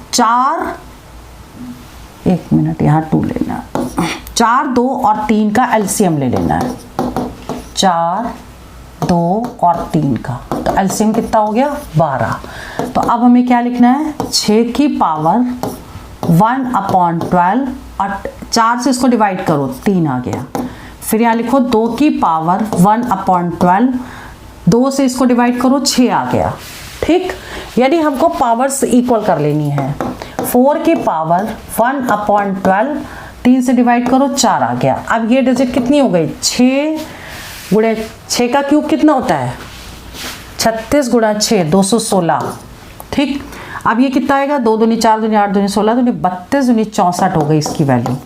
1 मिनट यहाँ 2 लेना, 4, 2 और 3 का एलसीएम ले लेना है। 4, 2 और 3 का, तो एलसीएम कितना हो गया 12। तो अब हमें क्या लिखना है, 6 की पावर 1/12 और 4 से इसको डिवाइड करो 3 आ गया। फिर यहाँ लिखो 2 की पावर 1/12, 2 से इसको डिवाइड करो 6 आ गया। ठीक, यानी हमको पावर्स इक्वल कर लेनी है। 4 की पावर 1/12, 3 से डिवाइड करो 4 आ गया। अब ये डिजिट कितनी हो गई, 6 गुणे 6 का क्यूब कितना होता है 36 गुणा 6 216। ठीक, अब ये कितना आएगा, 2 दूनी 4 दूनी 8 दूनी 16 दूनी 32 दूनी 64 हो गई इसकी वैल्यू।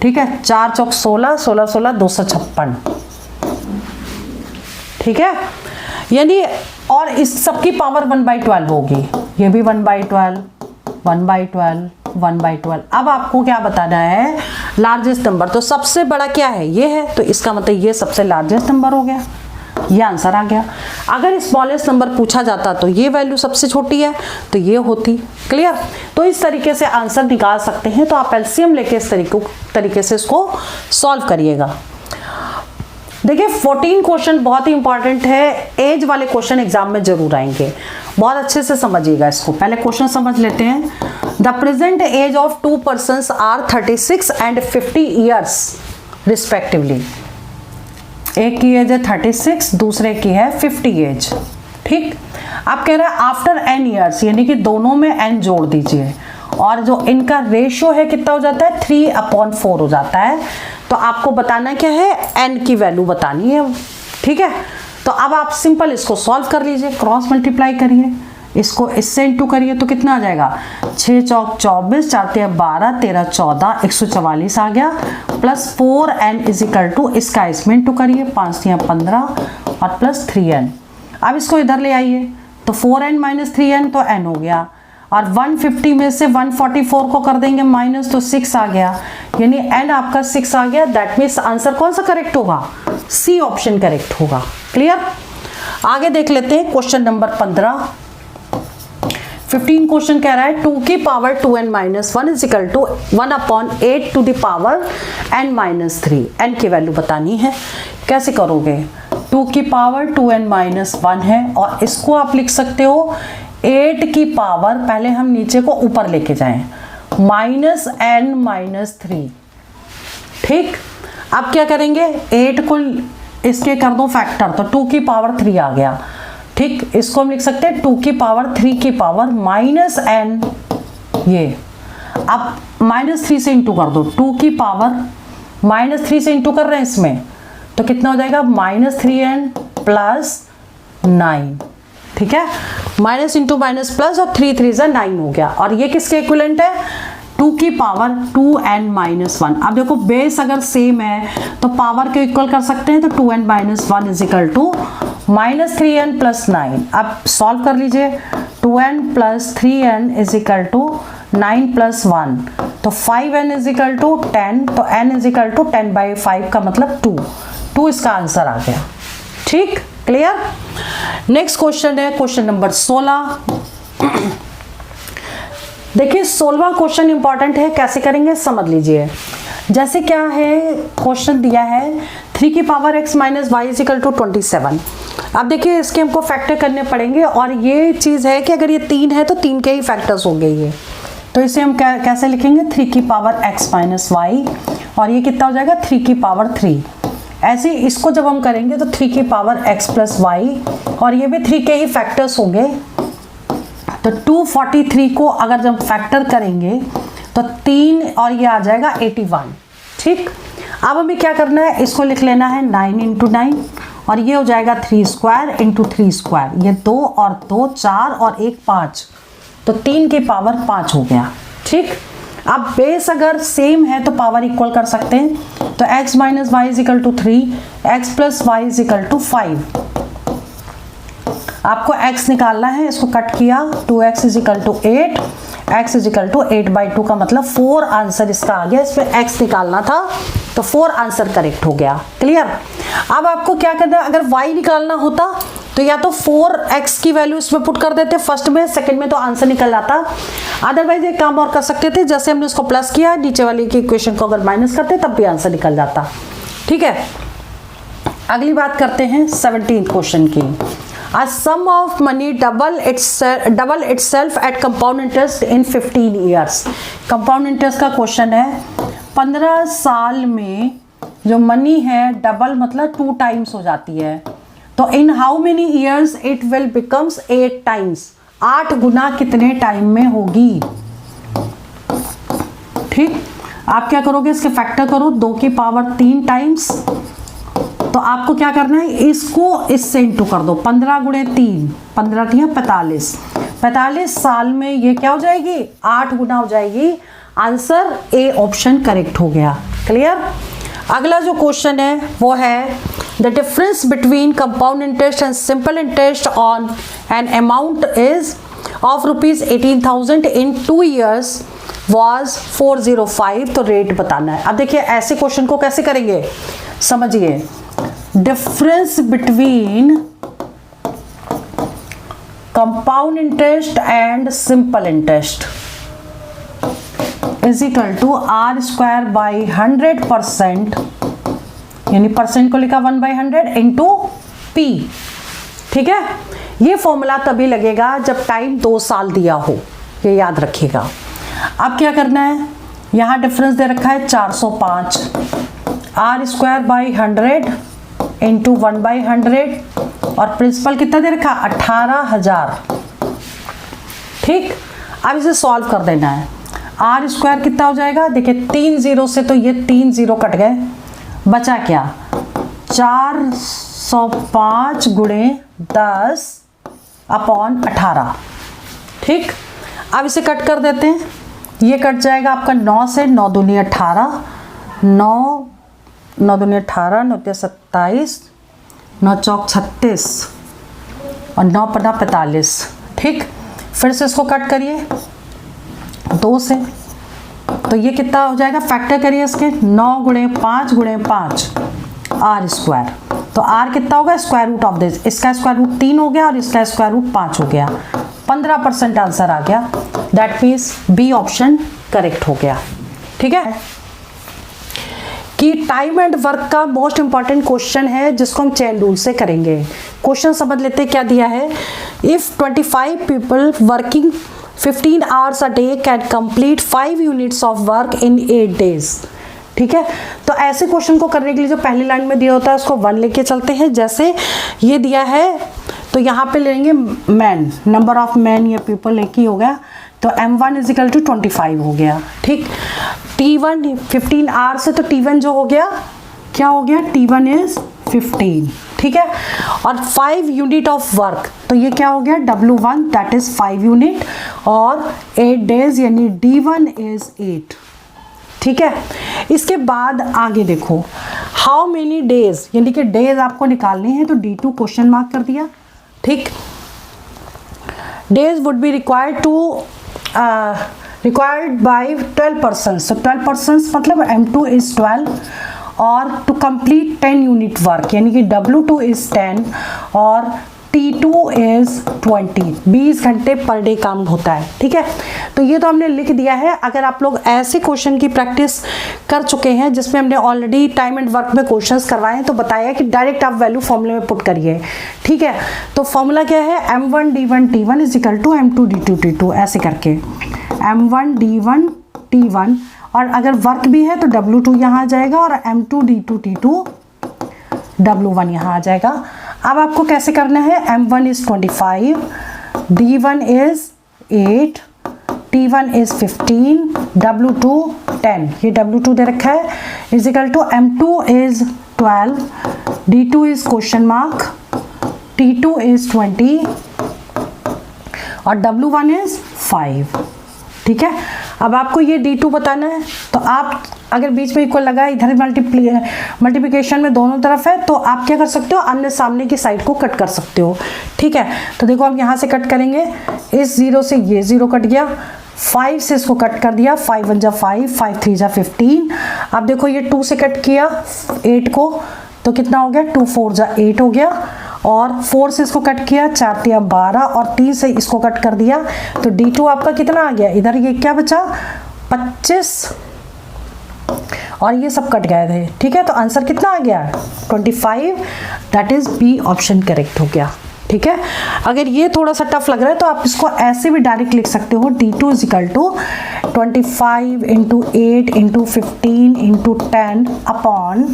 ठीक है, 4 चौक 16, 16 16 256। ठीक है, यानी और इस सबकी पावर 1/12 होगी, ये भी 1/12 1/12 1/12। अब आपको क्या बताना है, लार्जेस्ट नंबर। तो सबसे बड़ा क्या है, ये है, तो इसका मतलब ये सबसे लार्जेस्ट नंबर हो गया, ये आंसर आ गया। अगर स्मॉलेस्ट नंबर पूछा जाता तो ये वैल्यू सबसे छोटी है, तो ये होती। क्लियर, तो इस तरीके से आंसर निकाल सकते हैं। तो आप एलसीएम लेके इस तरीके से इसको सॉल्व करिएगा। देखिए 14 क्वेश्चन बहुत ही इंपॉर्टेंट है, एज वाले क्वेश्चन एग्जाम में जरूर आएंगे, बहुत अच्छे से समझिएगा इसको। पहले क्वेश्चन समझ लेते हैं। The present age of 2 persons are 36 and 50 years respectively. एक की एज है 36, दूसरे की है 50 एज। ठीक, आप कह रहे हैं आफ्टर n ईयर्स, यानी कि दोनों में n जोड़ दीजिए, और जो इनका रेशियो है कितना हो जाता है 3/4 हो जाता है। तो आपको बताना क्या है, n की वैल्यू बतानी है। ठीक है, तो अब आप सिंपल इसको सॉल्व कर लीजिए, क्रॉस मल्टीप्लाई करिए, इसको इससे इंटू करिए तो कितना आ जाएगा, 6 चौक 24, 4 तिया 12, 13 14, 144 आ गया, प्लस 4n इजिकल टू इसका इसमें इंटू करिए, 5 तिया 15 और प्लस 3n। अब इसको इधर ले आइए, तो 4n माइनस 3n तो n हो गया, और 150 में से 144 को कर देंगे माइनस, तो 6 आ गया, यानी n आपका 6 आ गया। दैट मीन्स आंसर कौन सा करेक्ट होगा, सी ऑप्शन करेक्ट होगा। क्लियर, आगे देख लेते हैं क्वेश्चन नंबर 15। 15 क्वेश्चन कह रहा है 2 की power 2n minus 1 is equal to 1/8 to the power n minus 3। n की वैल्यू बतानी है, कैसे करोगे, 2 की पावर 2n माइनस 1 है, और इसको आप लिख सकते हो 8 की पावर, पहले हम नीचे को ऊपर लेके जाएं, माइनस n माइनस 3। ठीक, अब क्या करेंगे, 8 को इसके कर दो फैक्टर, तो 2 की पावर 3 आ गया। ठीक, इसको हम लिख सकते हैं 2 की पावर 3 की पावर माइनस n, ये अब माइनस 3 से इंटू कर दो, 2 की पावर माइनस 3 से इंटू कर रहे हैं इसमें, तो कितना हो जाएगा माइनस 3n प्लस 9। ठीक है, माइनस इंटू माइनस प्लस, और 3 3 जा 9 हो गया, और ये किसके इक्विवेलेंट है, 2 की पावर 2n माइनस 1। अब देखो बेस अगर सेम है तो पावर के इक्वल कर सकते हैं, तो 2n minus 1 is equal to minus 3n plus 9। अब सॉल्व कर लीजिए, 2n plus 3n is equal to 9 plus 1, तो 5n इजिकल टू 10, तो n इजिकल टू 10/5 का मतलब 2 इसका आंसर आ गया। ठीक, क्लियर। नेक्स्ट क्वेश्चन है क्वेश्चन नंबर 16। देखिए 16वां क्वेश्चन इंपॉर्टेंट है, कैसे करेंगे समझ लीजिए। जैसे क्या है, क्वेश्चन दिया है 3 की power x minus Y is equal to 27। अब देखिए इसके हमको फैक्टर करने पड़ेंगे, और ये चीज़ है कि अगर ये 3 है तो 3 के ही फैक्टर्स होंगे ये, तो इसे हम कैसे लिखेंगे, 3 की पावर x माइनस वाई, और ये कितना हो जाएगा 3 की पावर 3। ऐसे इसको जब हम करेंगे तो 3 की पावर x प्लस वाई, और ये भी 3 के ही फैक्टर्स होंगे, तो 243 को अगर जब फैक्टर करेंगे तो 3 और ये आ जाएगा 81। ठीक, अब हमें क्या करना है, इसको लिख लेना है 9 इंटू 9, और ये हो जाएगा 3 स्क्वायर इंटू 3 स्क्वायर, ये 2 और 2 4 और 1 5, तो 3 की पावर 5 हो गया। ठीक, अब बेस अगर सेम है तो पावर इक्वल कर सकते हैं, तो x minus Y is equal to 3, x plus Y is equal to 5। आपको x निकालना है, इसको कट किया, 2x is equal to 8, x is equal to 8/2 का मतलब 4 आंसर इसका आ गया। इसमें x निकालना था तो 4 आंसर करेक्ट हो गया। क्लियर, अब आपको क्या करना है, अगर y निकालना होता तो या तो 4x की वैल्यू इसमें पुट कर देते फर्स्ट में, सेकंड में तो आंसर निकल जाता। अदरवाइज एक काम और कर सकते थे, जैसे हमने इसको प्लस किया, नीचे वाली की इक्वेशन को अगर माइनस करते तब भी आंसर निकल जाता। ठीक है, अगली बात करते हैं 17th क्वेश्चन की। A sum of money double itself at compound interest in 15 years। compound interest का क्वेश्चन है, 15 साल में जो मनी है डबल मतलब 2 टाइम्स हो जाती है, तो in how many years it will becomes 8 times. 8 गुना कितने टाइम में होगी? ठीक, आप क्या करोगे, इसके फैक्टर करो, 2 की पावर 3 टाइम्स। तो आपको क्या करना है, इसको इससे इंटू कर दो, 15 गुणे 3, 15 3 45। 45 साल में ये क्या हो जाएगी, 8 गुना हो जाएगी। आंसर ए ऑप्शन करेक्ट हो गया। क्लियर। अगला जो क्वेश्चन है वो है the difference between compound interest and simple interest on an amount is of ₹18,000 in 2 years was 405। तो रेट बताना है। अब देखिए ऐसे क्वेश्चन को कैसे करेंगे, समझिए। Difference between compound interest and simple interest is equal to R²/100%, यानी परसेंट को लिखा 1/100 इंटू P। ठीक है, ये फॉर्मूला तभी लगेगा जब टाइम 2 साल दिया हो, ये याद रखिएगा। अब क्या करना है, यहाँ डिफरेंस दे रखा है 405, R²/100 इंटू 1/100, और प्रिंसिपल कितना दे रखा, 18,000। ठीक, अब इसे सॉल्व कर देना है। R² कितना हो जाएगा, देखिए 3 0 से तो ये 3 0 कट गए, बचा क्या, 405 गुणे 10/18। ठीक, अब इसे कट कर देते हैं, ये कट जाएगा आपका 9 से, 9 दूनी 18, 9 दूनी 18, 9 27, 9 चौक 36 और 9 पन्ना 45। ठीक, फिर से इसको कट करिए 2 से, तो ये कितना हो जाएगा, फैक्टर करिए इसके, 9 गुणे 5 गुणे 5 R²। तो R कितना होगा, स्क्वायर रूट ऑफ दिस, इसका स्क्वायर रूट 3 हो गया और इसका स्क्वायर रूट 5 हो गया, 15% आंसर आ गया। That means B option correct हो गया। ठीक है, कि टाइम एंड वर्क का मोस्ट इंपॉर्टेंट क्वेश्चन है जिसको हम चेन रूल से करेंगे। क्वेश्चन समझ लेते हैं क्या दिया है। If 25 people working 15 hours a day can complete 5 units of work in 8 days। ठीक है, तो ऐसे क्वेश्चन को करने के लिए जो पहली लाइन में दिया होता है उसको 1 लेके चलते हैं। जैसे ये दिया है तो यहाँ पे लेंगे मैन, नंबर ऑफ मैन या पीपल एक ही हो गया, तो M1 इज इक्वल टू 25 हो गया। ठीक, T1 15 आवर्स है तो T1 जो हो गया, क्या हो गया, T1 इज 15। ठीक है, और 5 यूनिट ऑफ वर्क, तो ये क्या हो गया, W1 दैट इज 5 यूनिट, और 8 डेज यानी D1 इज 8। ठीक है, इसके बाद आगे देखो हाउ मेनी डेज, यानी कि डेज आपको निकालने हैं, तो D2 क्वेश्चन मार्क कर दिया। ठीक, days would be required by 12 persons, तो 12 persons मतलब M2 इज 12, और टू कंप्लीट 10 यूनिट वर्क यानी कि W2 इज 10 और T2 इज 20। 20 घंटे पर डे काम होता है। ठीक है, तो ये तो हमने लिख दिया है। अगर आप लोग ऐसे क्वेश्चन की प्रैक्टिस कर चुके हैं जिसमें हमने ऑलरेडी टाइम एंड वर्क में क्वेश्चंस करवाए हैं, तो बताया कि डायरेक्ट आप वैल्यू फॉर्मूले में पुट करिए। ठीक है, तो फॉर्मूला क्या है, M1 D1 T1 is equal to M2 D2 T2, ऐसे करके M1 D1 T1, और अगर वर्क भी है तो W2 यहाँ आ जाएगा और M2 D2 T2 W1 यहाँ आ जाएगा। अब आपको कैसे करना है, M1 is 25, D1 is 8, T1 is 15, W2 10, ये W2 दे रखा है, is equal to M2 is 12, D2 is question mark, T2 is 20 और W1 इज 5। ठीक है, अब आपको ये D2 बताना है, तो आप अगर बीच में इक्वल लगा, इधर मल्टीप्लिकेशन में दोनों तरफ है, तो आप क्या कर सकते हो, आमने सामने की साइड को कट कर सकते हो। ठीक है, तो देखो हम यहाँ से कट करेंगे, इस 0 से ये 0 कट गया, 5 से इसको कट कर दिया, 5 1 जा 5, 5 3 जा 15। अब देखो ये 2 से कट किया 8 को, तो कितना हो गया, 2 4 जा 8 हो गया, और 4 से इसको कट किया, 4 3 12, और 3 से इसको कट कर दिया, तो D2 आपका कितना आ गया, इधर ये क्या बचा, 25, और ये सब कट गए थे, ठीक है। तो आंसर कितना आ गया 25, that is B option correct हो गया, ठीक है। अगर ये थोड़ा सा टफ लग रहा है तो आप इसको ऐसे भी डायरेक्ट लिख सकते हो, D2 is equal to 25 into 8 into 15 into 10 upon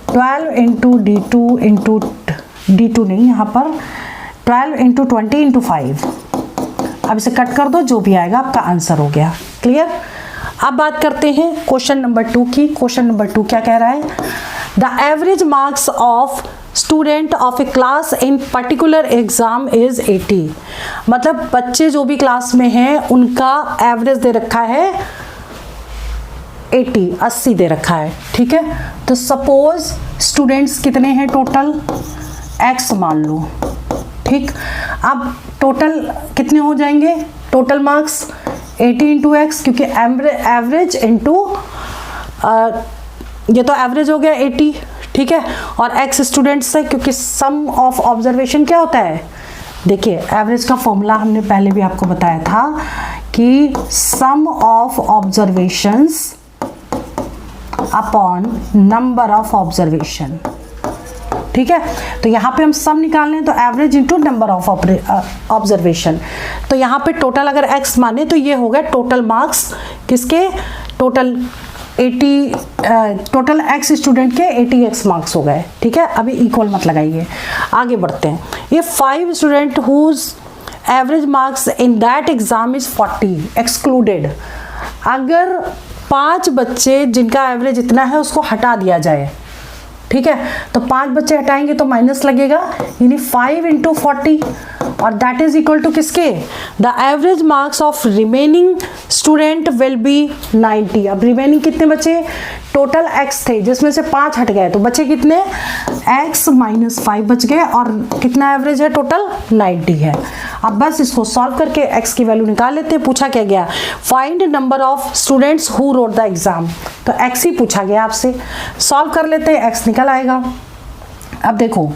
12 into D2 into D2 नहीं, यहाँ पर 12 इंटू 20 इंटू 5। अब इसे कट कर दो, जो भी आएगा आपका आंसर हो गया, क्लियर। अब बात करते हैं क्वेश्चन नंबर 2 की। क्वेश्चन नंबर 2 क्या कह रहा है, the average marks of student of A class in particular exam is 80। मतलब बच्चे जो भी क्लास में हैं उनका एवरेज दे रखा है 80 दे रखा है, ठीक है। तो सपोज स्टूडेंट्स कितने हैं टोटल, x मान लो, ठीक। अब टोटल कितने हो जाएंगे, टोटल मार्क्स 80 इंटू एक्स, क्योंकि एवरेज इंटू ये तो एवरेज हो गया 80, ठीक है। और x स्टूडेंट्स है, क्योंकि सम ऑफ ऑब्जर्वेशन क्या होता है, देखिए एवरेज का फॉर्मूला हमने पहले भी आपको बताया था कि sum of observations upon number of observation, ठीक है। तो यहाँ पे हम सम निकालने हैं तो average into number of observation. तो यहाँ पे टोटल अगर x माने तो ये हो गया टोटल मार्क्स किसके, टोटल 80 टोटल x स्टूडेंट के 80x मार्क्स हो गए, ठीक है। अभी इक्वल मत लगाइए, आगे बढ़ते हैं। ये 5 student whose average marks in that exam is 40 excluded. अगर 5 बच्चे जिनका एवरेज इतना है उसको हटा दिया जाए, ठीक है, तो 5 बच्चे हटाएंगे तो माइनस लगेगा, यानी 5 इंटू 40 और दैट इज इक्वल टू किसके, the average marks of remaining student will be 90। अब रिमेनिंग कितने बचे, टोटल x थे जिसमें से 5 हट गए तो बचे कितने, x माइनस 5 बच गए और कितना एवरेज है टोटल 90 है। अब बस इसको सॉल्व करके x की वैल्यू निकाल लेते हैं। पूछा क्या गया, find number of students who wrote the exam, तो x ही पूछा गया आपसे, सॉल्व कर लेते हैं, x निकल आएगा। अब देखो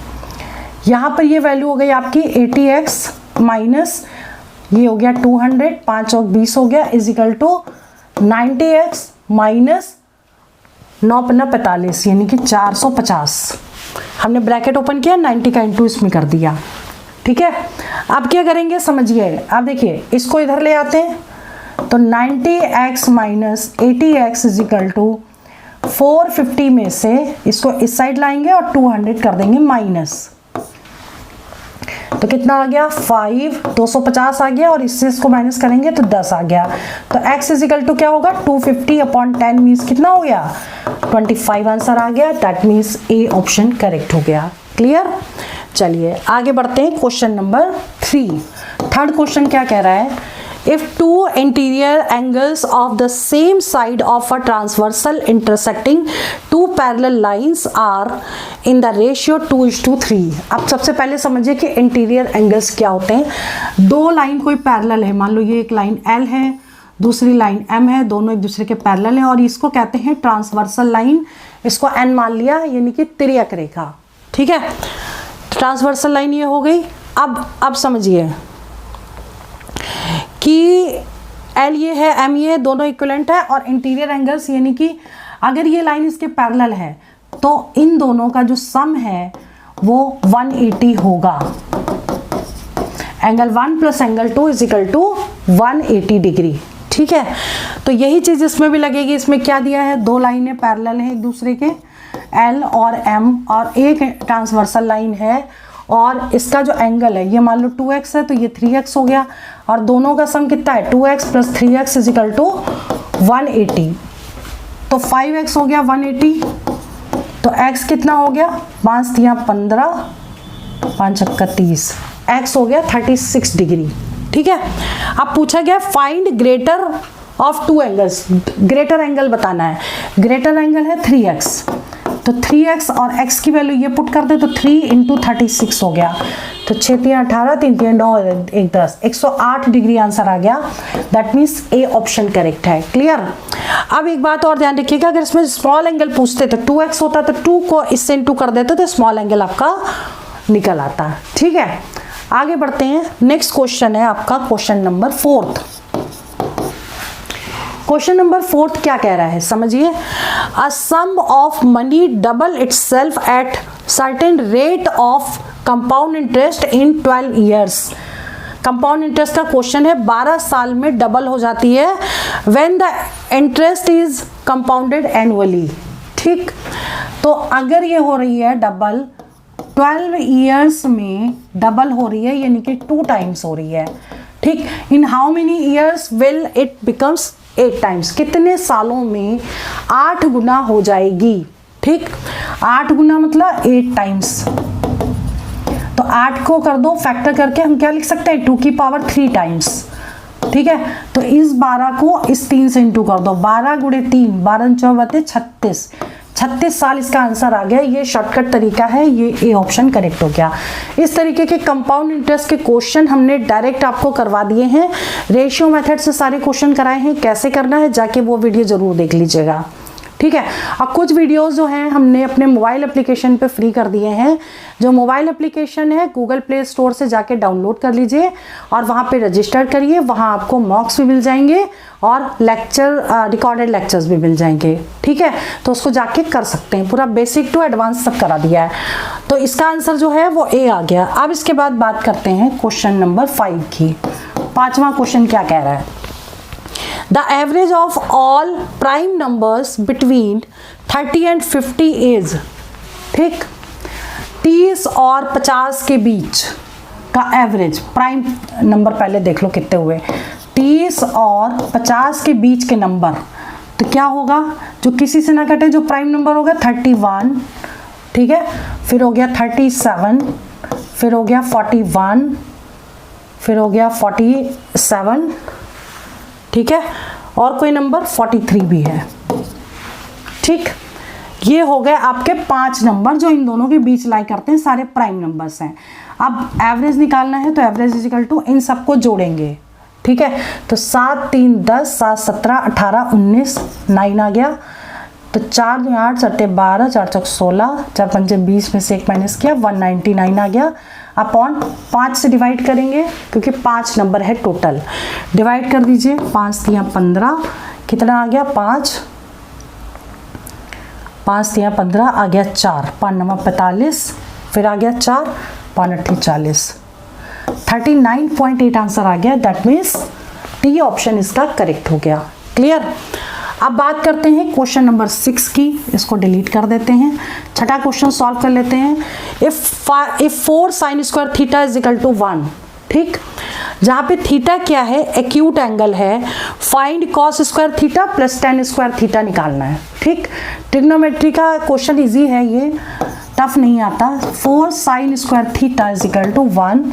यहाँ पर ये वैल्यू हो गई आपकी 80x माइनस ये हो गया 200, 5 और 20 हो गया, is equal to 90x minus 9 पन्ना 45 यानी कि 450। हमने ब्रैकेट ओपन किया, 90 का इंटू इसमें कर दिया, ठीक है। अब क्या करेंगे समझिए, अब देखिए इसको इधर ले आते हैं तो 90x minus 80x is equal to 450 में से इसको इस साइड लाएंगे और 200 कर देंगे माइनस, तो कितना आ गया 5, 250 आ गया और इससे इसको माइनस करेंगे तो 10 आ गया। तो x इज इक्वल टू क्या होगा 250 अपॉन 10 मीन्स कितना हो गया 25 आंसर आ गया, that means A option correct हो गया, क्लियर। चलिए आगे बढ़ते हैं क्वेश्चन नंबर 3। थर्ड क्वेश्चन क्या कह रहा है, if two interior angles of the same side of a transversal intersecting two parallel lines are in the ratio 2:3। अब सबसे पहले समझिए कि इंटीरियर एंगल्स क्या होते हैं। दो लाइन कोई पैरेलल है, मान लो ये एक लाइन L है, दूसरी लाइन M है, दोनों एक दूसरे के पैरेलल हैं और इसको कहते हैं ट्रांसवर्सल लाइन। इसको N मान लिया यानी कि तिर्यक रेखा, ठीक है। ट्रांसवर्सल लाइन ये हो गई। अब समझिए कि L ये है, M ये है, दोनों इक्विवेलेंट है और इंटीरियर एंगल्स यानी कि अगर ये लाइन इसके पैरेलल है तो इन दोनों का जो सम है वो 180 होगा। Angle 1 plus angle 2 is equal to 180 degree, ठीक है। तो यही चीज इसमें भी लगेगी। इसमें क्या दिया है, दो लाइनें पैरेलल हैं एक दूसरे के, L और M, और एक ट्रांसवर्सल लाइन है और इसका जो एंगल है ये मान लो 2x है तो ये 3x हो गया और दोनों का सम कितना है 2x plus 3x is equal to 180। तो 5x हो गया 180, तो x कितना हो गया 5 दिया 15, 5 चक्का 30, x हो गया 36 डिग्री, ठीक है। अब पूछा गया find greater of two angles, greater angle बताना है। ग्रेटर एंगल है 3x, तो 3x और x की वैल्यू ये पुट कर दे तो 3 इंटू 36 हो गया, तो 6 3 18, 3 3 9 1 10, 108 डिग्री आंसर आ गया, that means A option correct है, क्लियर। अब एक बात और ध्यान रखिएगा, अगर इसमें स्मॉल एंगल पूछते तो 2x होता तो 2 को इससे इंटू कर देते तो स्मॉल एंगल आपका निकल आता, ठीक है। आगे बढ़ते हैं, नेक्स्ट क्वेश्चन है आपका क्वेश्चन नंबर 4। क्वेश्चन नंबर 4 क्या कह रहा है समझिए। A sum of money double itself at certain rate of compound interest in 12 years. Compound interest का क्वेश्चन है, 12 साल में डबल हो जाती है when the interest is compounded annually. ठीक, तो अगर ये हो रही है डबल 12 ईयर्स में डबल हो रही है, यानी कि 2 टाइम्स हो रही है। ठीक, in how many years will it becomes 8 times, कितने सालों में 8 गुना हो जाएगी। ठीक, 8 गुना मतलब 8 टाइम्स। तो 8 को कर दो फैक्टर करके, हम क्या लिख सकते हैं 2 की पावर 3 टाइम्स। ठीक है, तो इस 12 को इस 3 से इंटू कर दो, 12 गुणे 3, 12 4 36, 36 साल इसका आंसर आ गया। ये शॉर्टकट तरीका है, ये ए ऑप्शन करेक्ट हो गया। इस तरीके के कंपाउंड इंटरेस्ट के क्वेश्चन हमने डायरेक्ट आपको करवा दिए हैं, रेशियो मेथड से सारे क्वेश्चन कराए हैं। कैसे करना है जाके वो वीडियो जरूर देख लीजिएगा। ठीक है, अब कुछ वीडियोस जो हैं हमने अपने मोबाइल एप्लीकेशन पे फ्री कर दिए हैं। जो मोबाइल एप्लीकेशन है गूगल प्ले स्टोर से जाके डाउनलोड कर लीजिए और वहाँ पे रजिस्टर करिए। वहाँ आपको मॉक्स भी मिल जाएंगे और लेक्चर रिकॉर्डेड लेक्चर्स भी मिल जाएंगे। ठीक है, तो उसको जाके कर सकते हैं, पूरा बेसिक टू एडवांस सब करा दिया है। तो इसका आंसर जो है वो ए आ गया। अब इसके बाद बात करते हैं क्वेश्चन नंबर 5 की। 5वां क्वेश्चन क्या कह रहा है। The average of all prime numbers between 30 and 50 is, ठीक, 30 और 50 के बीच का एवरेज प्राइम नंबर पहले देख लो कितने हुए। 30 और 50 के बीच के नंबर, तो क्या होगा जो किसी से ना कटे, जो प्राइम नंबर होगा 31, ठीक है, फिर हो गया 37, फिर हो गया 41, फिर हो गया 47, ठीक है, और कोई नंबर 43 भी है। ठीक, ये हो गए आपके 5 नंबर जो इन दोनों के बीच लाई करते हैं, सारे प्राइम नंबर्स हैं। अब एवरेज निकालना है तो एवरेज इज इक्वल टू इन सबको जोड़ेंगे। ठीक है, तो 7 3 10, 7 17 18 19, 9 आ गया। तो 4 2 8 7 12, 4 4 16, 4 5 20 में से 1 माइनस किया, 199 आ गया। अपॉन 5 से डिवाइड करेंगे क्योंकि 5 नंबर है टोटल। डिवाइड कर दीजिए, 5 3 15, कितना आ गया 5, 5 3 15 आ गया 4, 5 9 45, फिर आ गया 4, 5 8 40, 39.8 आंसर आ गया। दैट मीन्स डी ऑप्शन इसका करेक्ट हो गया। क्लियर। अब बात करते हैं क्वेश्चन नंबर 6 की, इसको डिलीट कर देते हैं। छठा क्वेश्चन सॉल्व कर लेते हैं। If 4 sin square theta is equal to 1, ठीक, जहाँ पे थीटा क्या है, एक्यूट एंगल है, find cos square theta plus tan square theta निकालना है। ठीक, ट्रिग्नोमेट्री का क्वेश्चन इजी है, ये टफ नहीं आता। 4 sin square theta is equal to 1,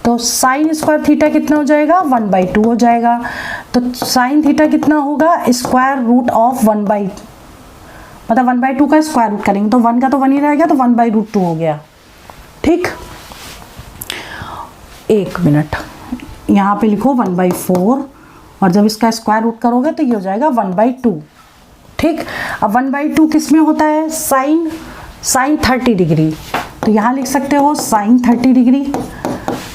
तो sin स्क्वायर थीटा कितना हो जाएगा 1/2 हो जाएगा। तो sin थीटा कितना होगा स्क्वायर रूट ऑफ 1/, मतलब 1/2 का स्क्वायर रूट करेंगे तो 1 का तो 1 ही रहेगा, तो 1/√2 हो गया। ठीक, 1 मिनट, यहाँ पे लिखो 1/4 और जब इसका स्क्वायर रूट करोगे तो ये हो जाएगा 1/2। ठीक, अब 1/2 किस में होता है, साइन 30 डिग्री, तो यहाँ लिख सकते हो साइन 30 डिग्री।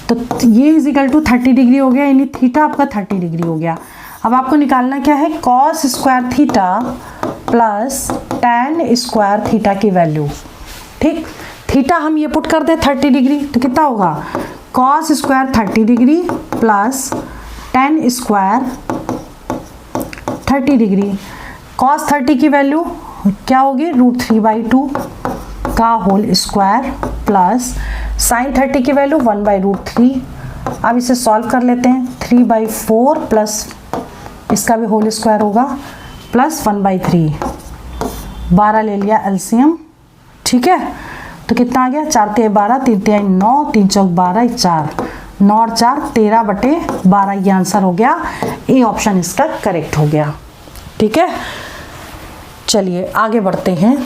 तो ये इज इक्वल टू 30 डिग्री हो गया, यानी थीटा आपका 30 डिग्री हो गया। अब आपको निकालना क्या है, cos square theta plus tan square theta की वैल्यू। ठीक, थीटा हम ये पुट कर दे 30 डिग्री, तो कितना होगा cos square 30 degree plus tan square 30 degree. Cos 30 की वैल्यू क्या होगी √3/2 का होल स्क्वायर प्लस साइन 30 की वैल्यू 1/√3। अब इसे सॉल्व कर लेते हैं, 3/4 प्लस इसका भी होल स्क्वायर होगा प्लस 1/3, 12 ले लिया एलसीएम। ठीक है, तो कितना आ गया 4 3 12, 3 3 9, 3 4 12, 4 9 और 4 13/12, ये आंसर हो गया। ए ऑप्शन इसका करेक्ट हो गया। ठीक है, चलिए आगे बढ़ते हैं।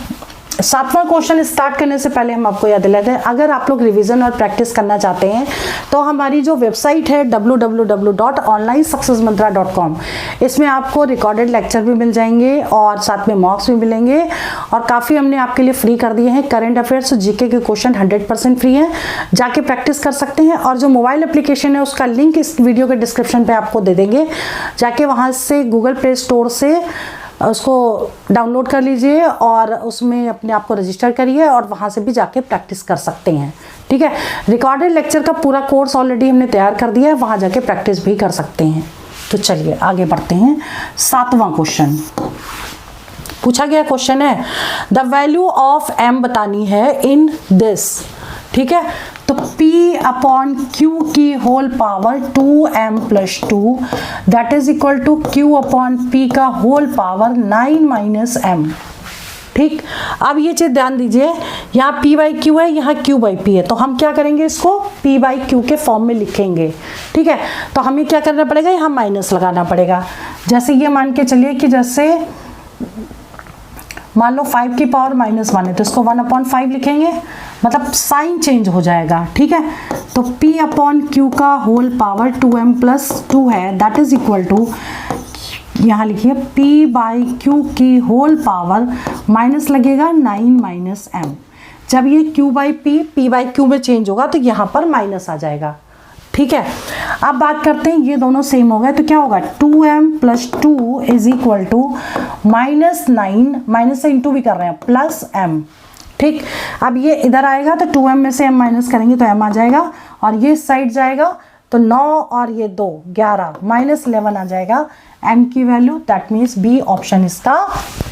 7वां क्वेश्चन स्टार्ट करने से पहले हम आपको याद दिलाते हैं, अगर आप लोग रिवीजन और प्रैक्टिस करना चाहते हैं तो हमारी जो वेबसाइट है www.onlinesuccessmantra.com, इसमें आपको रिकॉर्डेड लेक्चर भी मिल जाएंगे और साथ में मॉक्स भी मिलेंगे और काफ़ी हमने आपके लिए फ्री कर दिए हैं। करंट अफेयर्स और जीके के क्वेश्चन 100% फ्री हैं, जाके प्रैक्टिस कर सकते हैं। और जो मोबाइल एप्लीकेशन है उसका लिंक इस वीडियो के डिस्क्रिप्शन पर आपको दे देंगे, जाके वहाँ से गूगल प्ले स्टोर से उसको डाउनलोड कर लीजिए और उसमें अपने आप को रजिस्टर करिए और वहाँ से भी जाके प्रैक्टिस कर सकते हैं। ठीक है, रिकॉर्डेड लेक्चर का पूरा कोर्स ऑलरेडी हमने तैयार कर दिया है, वहाँ जाके प्रैक्टिस भी कर सकते हैं। तो चलिए आगे बढ़ते हैं। 7वां क्वेश्चन पूछा गया क्वेश्चन है, द वैल्यू ऑफ m बतानी है इन दिस। ठीक है, तो P अपॉन Q की whole power 2m plus 2 that is equal to Q upon P का होल पावर 9 माइनस m। ठीक, अब ये चीज ध्यान दीजिए, यहाँ P बाई Q है, यहाँ Q बाई P है, तो हम क्या करेंगे, इसको P बाई Q के फॉर्म में लिखेंगे। ठीक है, तो हमें क्या करना पड़ेगा, यहाँ माइनस लगाना पड़ेगा। जैसे ये मान के चलिए कि जैसे मान लो 5 की पावर -1 है, तो इसको 1/5 लिखेंगे, मतलब साइन चेंज हो जाएगा। ठीक है, तो P अपॉन Q का होल पावर 2m प्लस 2 है, दैट इज इक्वल टू, यहाँ लिखिए P बाई Q की होल पावर माइनस लगेगा 9 माइनस m। जब ये Q by P by Q में चेंज होगा तो यहाँ पर माइनस आ जाएगा। ठीक है, अब बात करते हैं, ये दोनों सेम हो गए तो क्या होगा, 2m plus 2 is equal to -9, minus से इंटू भी कर रहे हैं, प्लस m। ठीक, अब ये इधर आएगा तो 2m में से m माइनस करेंगे तो m आ जाएगा और ये साइड जाएगा तो 9 और ये 2 11 -11 आ जाएगा m की value. That means B option इसका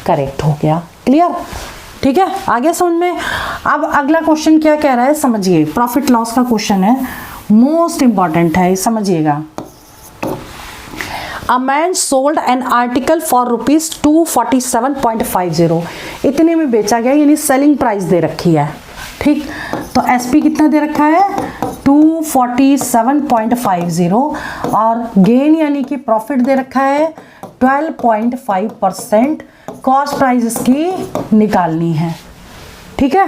करेक्ट हो गया। क्लियर? ठीक है, आगे समझ में। अब अगला क्वेश्चन क्या कह रहा है समझिए, प्रॉफिट लॉस का क्वेश्चन है, मोस्ट इंपॉर्टेंट है, समझिएगा। A man sold an article for ₹247.50, इतने में बेचा गया, यानी सेलिंग प्राइस दे रखी है। ठीक, तो एसपी कितना दे रखा है, 247.50 और गेन यानी कि प्रॉफिट दे रखा है 12.5%। कॉस्ट प्राइस इसकी निकालनी है। ठीक है,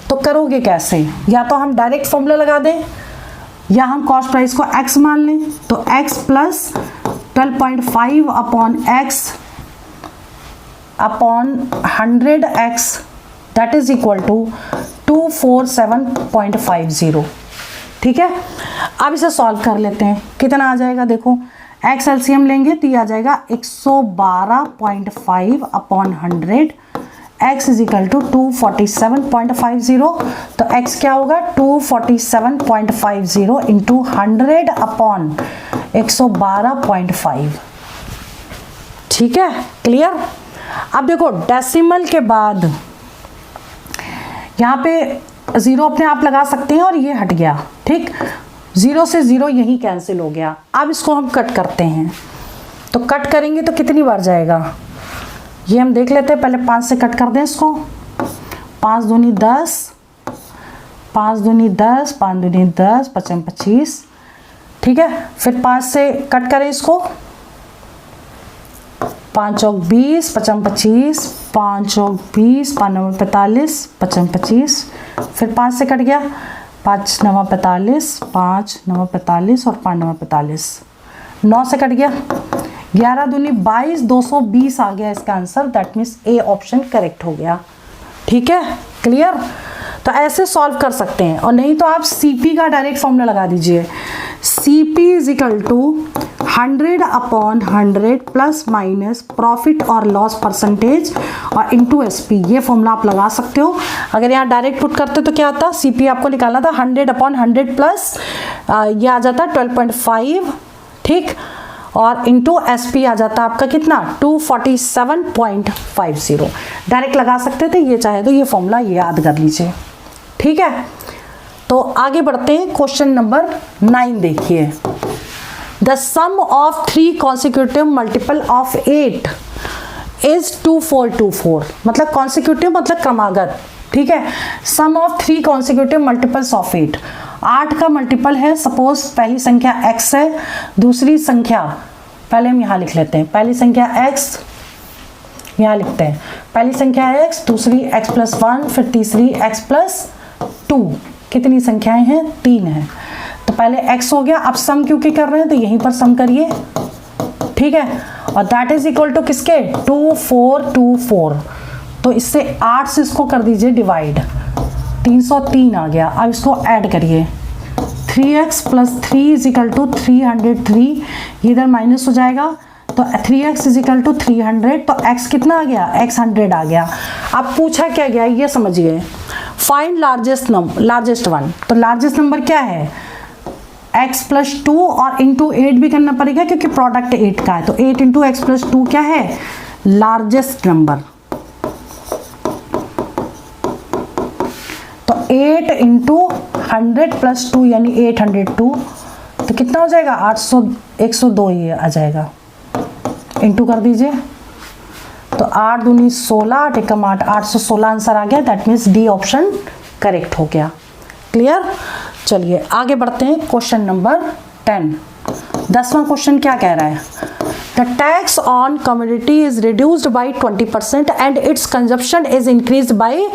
तो करोगे कैसे, या तो हम डायरेक्ट फॉर्मूला लगा दें या हम कॉस्ट प्राइस को x मान लें, तो x plus 12.5 upon x upon 100x that is equal to 247.50। ठीक है, अब इसे सॉल्व कर लेते हैं, कितना आ जाएगा, देखो x एलसीएम लेंगे तो ये आ जाएगा 112.5 upon 100, x is equal to 247.50, तो x क्या होगा, 247.50 इंटू 100 अपॉन 112.5। ठीक है, क्लियर? अब देखो डेसिमल के बाद यहाँ पे 0 अपने आप लगा सकते हैं और ये हट गया। ठीक, 0 से 0 यही कैंसिल हो गया। अब इसको हम कट करते हैं, तो कट करेंगे तो कितनी बार जाएगा, ये हम देख लेते हैं। पहले 5 से कट कर दें इसको, 5 दूनी 10, 5 दूनी 10, 5 दूनी 10, 5 25। ठीक है, फिर 5 से कट करें इसको, 5 चौक 20, 5 25, 5 चौक 20, 5 9 45, 5 25। फिर 5 से कट गया, 5 9 45, 5 9 45 और 5 9 45। 9 से कट गया, 11 दूनी 22, 220 आ गया इसका answer. That means A option correct हो गया। ठीक है, क्लियर? तो ऐसे सॉल्व कर सकते हैं, और नहीं तो आप सीपी का डायरेक्ट फॉर्मूला लगा दीजिए, सीपी इज इक्वल टू 100 अपॉन 100 प्लस माइनस प्रॉफिट और लॉस परसेंटेज और इंटू एसपी। ये फॉर्मूला आप लगा सकते हो। अगर यहाँ डायरेक्ट पुट करते तो क्या आता, सीपी आपको निकालना था 100 अपॉन 100 प्लस ये आ जाता 12.5। ठीक, और इंटू एसपी आ जाता आपका कितना, 247.50। डायरेक्ट लगा सकते थे, ये चाहे तो ये फॉर्मूला याद कर लीजिए। ठीक है, तो आगे बढ़ते हैं। क्वेश्चन नंबर 9 देखिए, the sum of 3 consecutive multiple of 8 is 2424। मतलब कॉन्सिक्यूटिव मतलब क्रमागत। ठीक है, sum of 3 consecutive multiples of 8, 8 का मल्टीपल है, सपोज पहली संख्या x है, दूसरी संख्या पहले हम यहाँ लिख लेते हैं, पहली संख्या x, यहाँ लिखते हैं, पहली संख्या है x, दूसरी x प्लस 1, फिर तीसरी x प्लस 2। कितनी संख्याएं हैं? 3 हैं। तो पहले x हो गया, अब सम क्योंकि कर रहे हैं तो यहीं पर सम करिए, ठीक है। और दैट इज इक्वल टू किसके? 2 4 2 4। तो इससे 8 से इसको कर दीजिए डिवाइड, 303 आ गया। अब इसको ऐड करिए, 3x plus 3 is equal to 303, ये इधर माइनस हो जाएगा, तो 3x इज इक्वल टू 300, तो x कितना आ गया? x 100 आ गया। अब पूछा क्या गया ये समझिए, फाइंड लार्जेस्ट वन। तो लार्जेस्ट नंबर क्या है? x प्लस 2 और इंटू 8 भी करना पड़ेगा क्योंकि प्रोडक्ट 8 का है, तो 8 इंटू एक्स प्लस 2 क्या है? Largest number. तो 8 इंटू 100 प्लस 2 यानी 802, तो कितना हो जाएगा? 102 ये आ जाएगा, इंटू कर दीजिए। तो 8 दूनी 16, 8 एकम 8, 816 आंसर आ गया। That means D option correct हो गया। क्लियर? चलिए आगे बढ़ते हैं। क्वेश्चन नंबर 10, 10वां क्वेश्चन क्या कह रहा है? The tax on commodity is reduced by 20% and it's consumption is increased by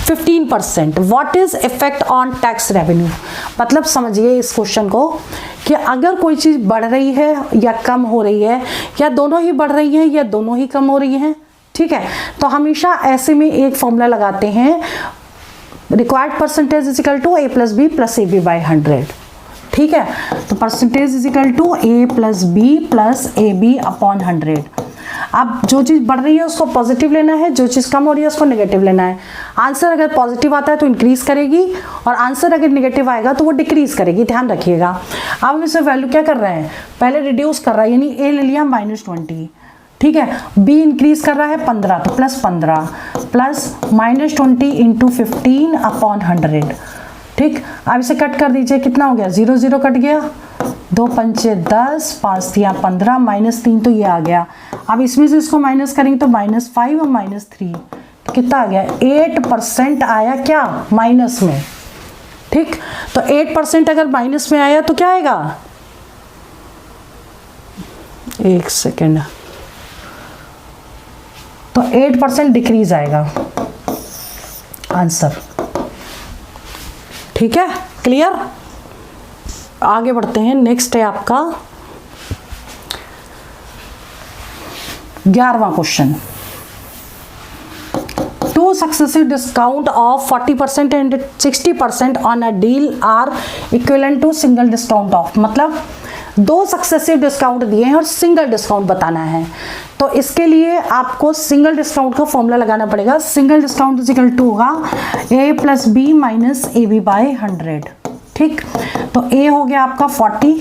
15%। What is effect on tax revenue? मतलब समझिए इस क्वेश्चन को कि अगर कोई चीज़ बढ़ रही है या कम हो रही है, या दोनों ही बढ़ रही हैं या दोनों ही कम हो रही हैं, ठीक है, तो हमेशा ऐसे में एक फॉर्मूला लगाते हैं, required percentage is equal to a plus B plus A B by 100। ठीक है, तो percentage is equal to a plus B plus A B upon 100। अब जो चीज़ बढ़ रही है उसको पॉजिटिव लेना है, जो चीज़ कम हो रही है उसको नेगेटिव लेना है। आंसर अगर पॉजिटिव आता है तो इंक्रीज करेगी, और आंसर अगर नेगेटिव आएगा तो वो डिक्रीज करेगी, ध्यान रखिएगा। अब हम इसमें वैल्यू क्या कर रहे हैं? पहले रिड्यूस कर रहा है, यानी a ले लिया -20, ठीक है, b इंक्रीज कर रहा है 15, तो प्लस 15 प्लस -20 इंटू 15 अपॉन 100। ठीक, अब इसे कट कर दीजिए, कितना हो गया? 0 0 कट गया, 2 पंचे 10, 5 तिया 15, -3 तो ये आ गया। अब इसमें से इसको माइनस करेंगे तो -5 और -3, तो कितना आ गया? 8% आया क्या? माइनस में। ठीक, तो 8% अगर माइनस में आया तो क्या आएगा? एक सेकेंड, तो 8% डिक्रीज आएगा आंसर। ठीक है, क्लियर? आगे बढ़ते हैं। नेक्स्ट है आपका 11वां question. 2 successive discount of 40% and 60% on a deal are equivalent to single discount of. मतलब 2 सक्सेसिव डिस्काउंट दिए हैं और सिंगल डिस्काउंट बताना है, तो इसके लिए आपको सिंगल डिस्काउंट का फॉर्मूला लगाना पड़ेगा। Single discount is equal to होगा a plus B minus A B by 100। ठीक, तो a हो गया आपका 40,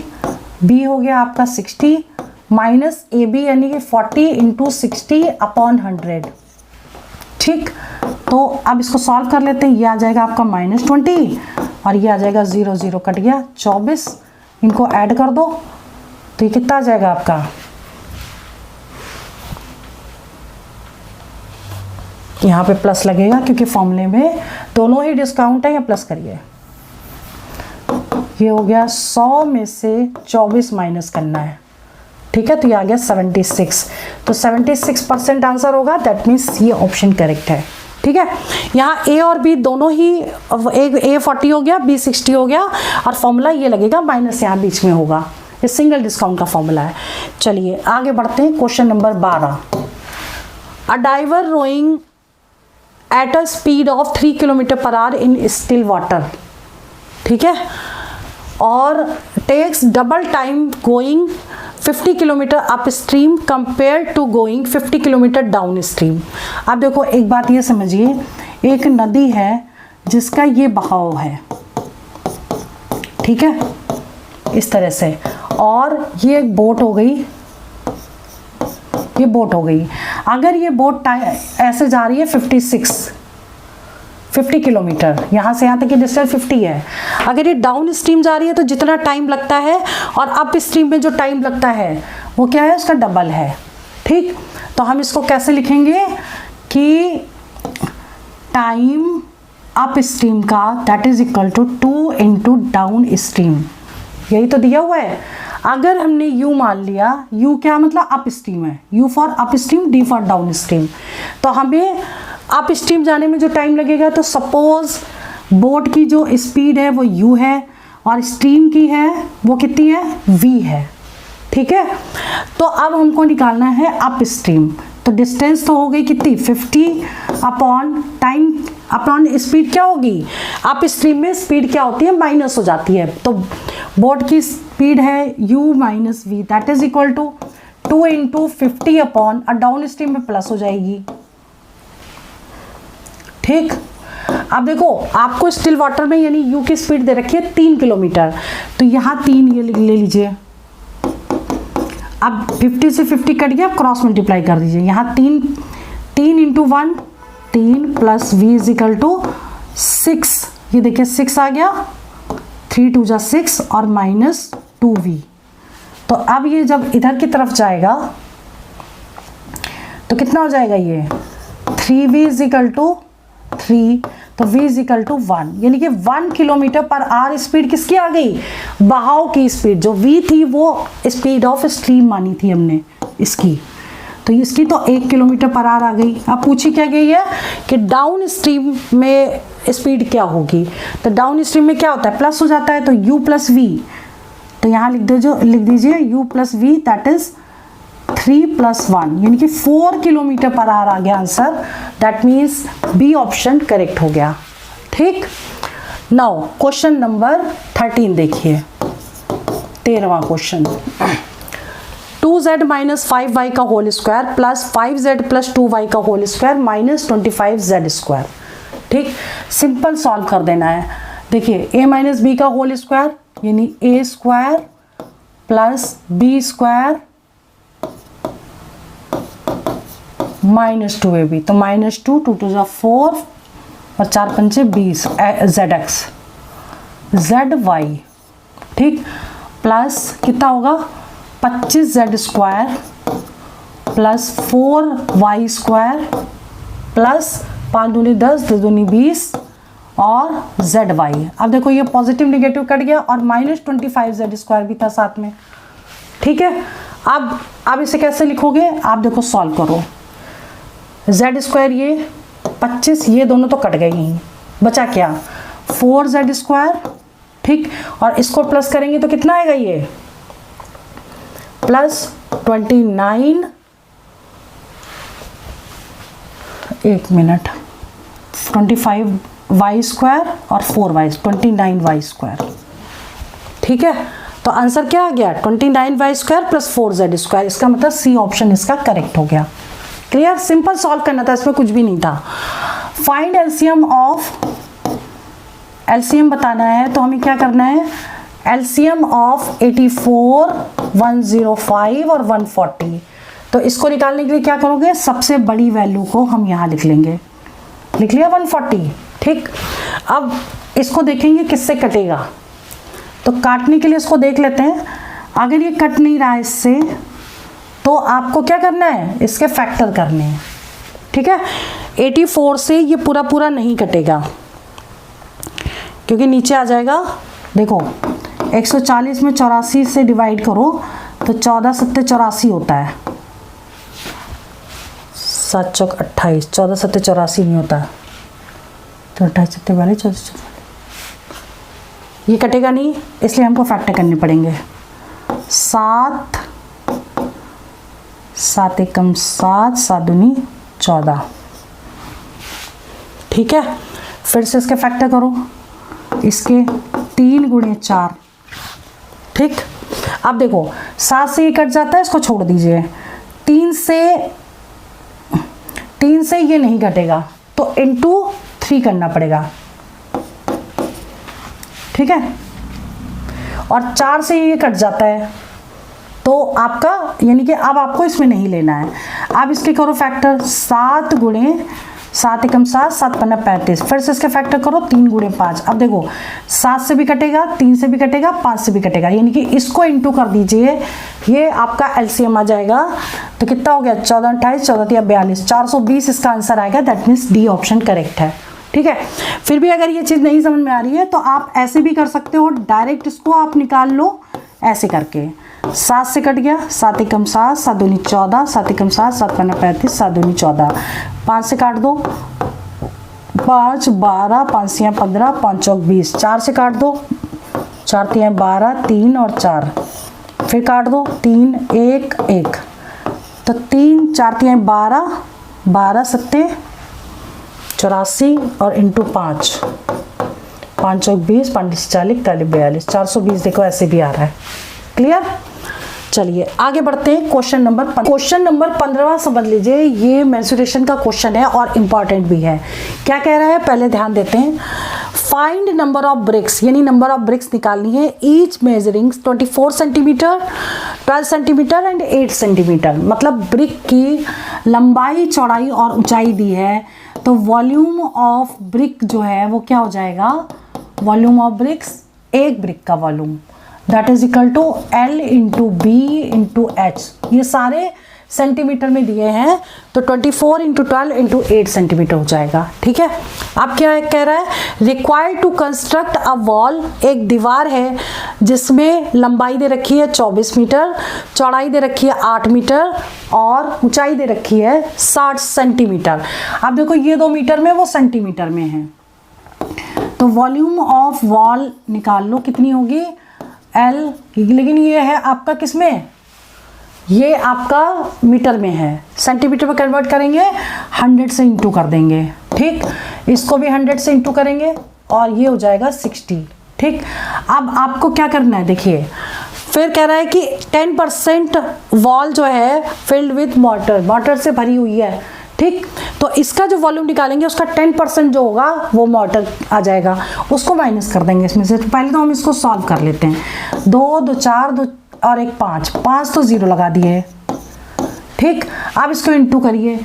b हो गया आपका 60, माइनस ए बी यानी कि 40 इंटू 60 अपॉन 100। ठीक, तो अब इसको सॉल्व कर लेते हैं। ये आ जाएगा आपका -20 और ये आ जाएगा 0 0 कट गया 24, इनको ऐड कर दो तो ये कितना आ जाएगा आपका? यहाँ पे प्लस लगेगा क्योंकि फॉर्मूले में दोनों ही डिस्काउंट है, या प्लस करिए। ये हो गया 100 में से 24 माइनस करना है, ठीक है, तो ये आ गया 76। तो 76% आंसर होगा। दैट मीन्स ये ऑप्शन करेक्ट है। ठीक है, यहाँ a और b दोनों ही, a 40 हो गया, b 60 हो गया, और फॉर्मूला ये लगेगा माइनस यहाँ बीच में होगा। ये सिंगल डिस्काउंट का फॉर्मूला है। चलिए आगे बढ़ते हैं। Question number 12। A diver rowing at a speed of 3 kilometre per hour in still water, ठीक है, और takes double time going 50 kilometre upstream compare to going 50 kilometre downstream. अब देखो एक बात ये समझिए, एक नदी है जिसका ये बहाव है, ठीक है, इस तरह से, और ये एक बोट हो गई, ये बोट हो गई। अगर ये बोट ऐसे जा रही है 50 किलोमीटर, यहाँ से यहाँ तक की डिस्टेंस 50 है। अगर ये डाउन स्ट्रीम जा रही है तो जितना टाइम लगता है, और अप स्ट्रीम में जो टाइम लगता है वो क्या है? उसका डबल है। ठीक, तो हम इसको कैसे लिखेंगे कि टाइम अप स्ट्रीम का that is equal to 2 into downstream, यही तो दिया हुआ है। अगर हमने u मान लिया, u क्या मतलब अप स्ट्रीम है, u for up stream, d for down stream, तो हमें अप स्ट्रीम जाने में जो टाइम लगेगा, तो सपोज बोट की जो स्पीड है वो u है और स्ट्रीम की है वो कितनी है, v है। ठीक है, तो अब हमको निकालना है अप स्ट्रीम, तो डिस्टेंस तो हो गई कितनी 50 अपॉन टाइम अपॉन स्पीड क्या होगी, अप स्ट्रीम में स्पीड क्या होती है, माइनस हो जाती है, तो बोट की स्पीड है u minus v, that is equal to 2 into 50 upon, और डाउन स्ट्रीम में प्लस हो जाएगी। ठीक, अब देखो आपको स्टिल वाटर में यानी u की स्पीड दे रखी है 3 किलोमीटर, तो यहाँ 3 ये ले लीजिए, अब 50 से 50 कट गया, क्रॉस मल्टीप्लाई कर दीजिए, यहाँ 3 into 1 3 plus v is equal to 6, ये देखिए 6 आ गया, 3 2 जा 6 और माइनस 2v, तो अब ये जब इधर की तरफ जाएगा तो कितना हो जाएगा, ये 3v इज इक्वल टू 3, तो v इज इक्वल टू 1, यानी कि 1 किलोमीटर पर आवर स्पीड किसकी आ गई, बहाव की स्पीड, जो v थी वो स्पीड ऑफ स्ट्रीम मानी थी हमने इसकी, तो इसकी तो 1 किलोमीटर पर आवर आ गई। अब पूछी क्या गई है कि डाउन स्ट्रीम में स्पीड क्या होगी, तो डाउन स्ट्रीम में क्या होता है, प्लस हो जाता है, तो u प्लस वी, तो यहाँ लिख दीजिए u plus v, that is 3 plus 1, यानी कि 4 किलोमीटर पर आवर आ गया answer, that means B option correct हो गया। ठीक, नाउ क्वेश्चन नंबर 13 देखिए, 13वां क्वेश्चन, 2z माइनस 5y का whole square plus 5z plus 2y का whole square minus 25z square. ठीक, सिंपल सॉल्व कर देना है। देखिए a माइनस बी का होल स्क्वायर यानी a square plus b square minus 2ab, तो माइनस 2 2 2 4 और 4 5 20 zx zy। ठीक, प्लस कितना होगा 25z square plus 4y square plus 5 दूनी 10 2 दूनी 20 और zy। अब देखो ये पॉजिटिव निगेटिव कट गया और माइनस 25z स्क्वायर भी था साथ में। ठीक है, अब इसे कैसे लिखोगे, आप देखो सॉल्व करो, z स्क्वायर ये 25, ये दोनों तो कट गए ही, बचा क्या 4z स्क्वायर। ठीक, और इसको प्लस करेंगे तो कितना आएगा, ये प्लस 29, एक मिनट 25y स्क्वायर और 4y 29y स्क्वायर। ठीक है, तो आंसर क्या आ गया 29y square plus 4z square, इसका मतलब सी ऑप्शन इसका करेक्ट हो गया। क्लियर, सिंपल सॉल्व करना था, इसमें कुछ भी नहीं था। फाइंड एलसीएम बताना है, तो हमें क्या करना है, एलसीएम ऑफ 84 105 और 140, तो इसको निकालने के लिए क्या करोगे, सबसे बड़ी वैल्यू को हम यहाँ लिख लेंगे, लिख लिया 140। ठीक, अब इसको देखेंगे किससे कटेगा, तो काटने के लिए इसको देख लेते हैं। अगर ये कट नहीं रहा है इससे, तो आपको क्या करना है, इसके फैक्टर करने हैं। ठीक है, 84 से ये पूरा पूरा नहीं कटेगा क्योंकि नीचे आ जाएगा। देखो 140 में 84 से डिवाइड करो तो 14 7 84 होता है, 7 चौक 28, 14 7 84 नहीं होता, तो 28 7 वाले 14 ये कटेगा नहीं, इसलिए हमको फैक्टर करने पड़ेंगे। 7 7 एकम 7 7 दूनी 14। ठीक है, फिर से इसके फैक्टर करो, इसके 3 गुणे 4। ठीक, अब देखो 7 से ये कट जाता है, इसको छोड़ दीजिए, 3 से ये नहीं कटेगा, तो इंटू 3 करना पड़ेगा। ठीक है, और 4 से ये कट जाता है, तो आपका यानी कि अब आपको इसमें नहीं लेना है। अब इसके करो फैक्टर, 7 गुणे 7 एकम 7 7 पन्ना 35, फिर से इसके फैक्टर करो 3 गुणे 5। अब देखो 7 से भी कटेगा, 3 से भी कटेगा, 5 से भी कटेगा, यानी कि इसको इंटू कर दीजिए, ये आपका एलसीएम आ जाएगा। तो कितना हो गया 14 28 14 42 420 इसका आंसर आएगा, that means D option correct है। ठीक है, फिर भी अगर ये चीज़ नहीं समझ में आ रही है तो आप ऐसे भी कर सकते हो, डायरेक्ट इसको आप निकाल लो ऐसे करके। 7 से कट गया, 7 एकम 7, 7 दूनी 14, 7 एकम 7, 7 पन्ना 35, 7 दूनी 14, 5 से काट दो, 5 12, 5 से 15, 5 चौक 20, 4 से काट दो, 4 तियाँ 12, 3 और 4, फिर काट दो, 3 1 1, तो 3 4 तियाँ 12, 12 सत्ते 84 और इंटू 5, 5 चौक 20, 5 40, 42, 420 देखो ऐसे भी आ रहा है। क्लियर? चलिए आगे बढ़ते हैं। क्वेश्चन नंबर 15 समझ लीजिए, ये मेंस्ट्रुएशन का क्वेश्चन है और इम्पॉर्टेंट भी है। क्या कह रहा है पहले ध्यान देते हैं। फाइंड नंबर ऑफ ब्रिक्स, यानी नंबर ऑफ ब्रिक्स निकालनी है, each measuring 24 centimetre, 12 centimetre and 8 centimetre. मतलब ब्रिक की लंबाई, चौड़ाई और ऊंचाई दी है, तो वॉल्यूम ऑफ ब्रिक जो है वो क्या हो जाएगा, वॉल्यूम ऑफ ब्रिक्स, एक ब्रिक का volume that is equal to L into b into h. ये सारे सेंटीमीटर में दिए हैं, तो 24 इंटू 12 इंटू 8 सेंटीमीटर हो जाएगा। ठीक है, अब क्या कह रहा है, required to construct a wall, एक दीवार है जिसमें लंबाई दे रखी है 24 मीटर, चौड़ाई दे रखी है 8 मीटर और ऊंचाई दे रखी है 60 सेंटीमीटर। अब देखो ये 2 मीटर में, वो सेंटीमीटर में है, तो वॉल्यूम ऑफ वॉल निकाल लो कितनी होगी, L, लेकिन ये है आपका किस में, ये आपका मीटर में है, सेंटीमीटर में कन्वर्ट करेंगे 100 से इंटू कर देंगे। ठीक, इसको भी 100 से इंटू करेंगे और ये हो जाएगा 60। ठीक, अब आपको क्या करना है, देखिए फिर कह रहा है कि 10% वॉल जो है फिल्ड विथ वाटर, वाटर से भरी हुई है। ठीक, तो इसका जो वॉल्यूम निकालेंगे उसका 10% जो होगा वो वाटर आ जाएगा, उसको माइनस कर देंगे इसमें से। तो पहले तो हम इसको सॉल्व कर लेते हैं। 2 2 4 2 और 1 5, 5 तो 0 लगा दिए। ठीक, अब इसको इंटू करिए,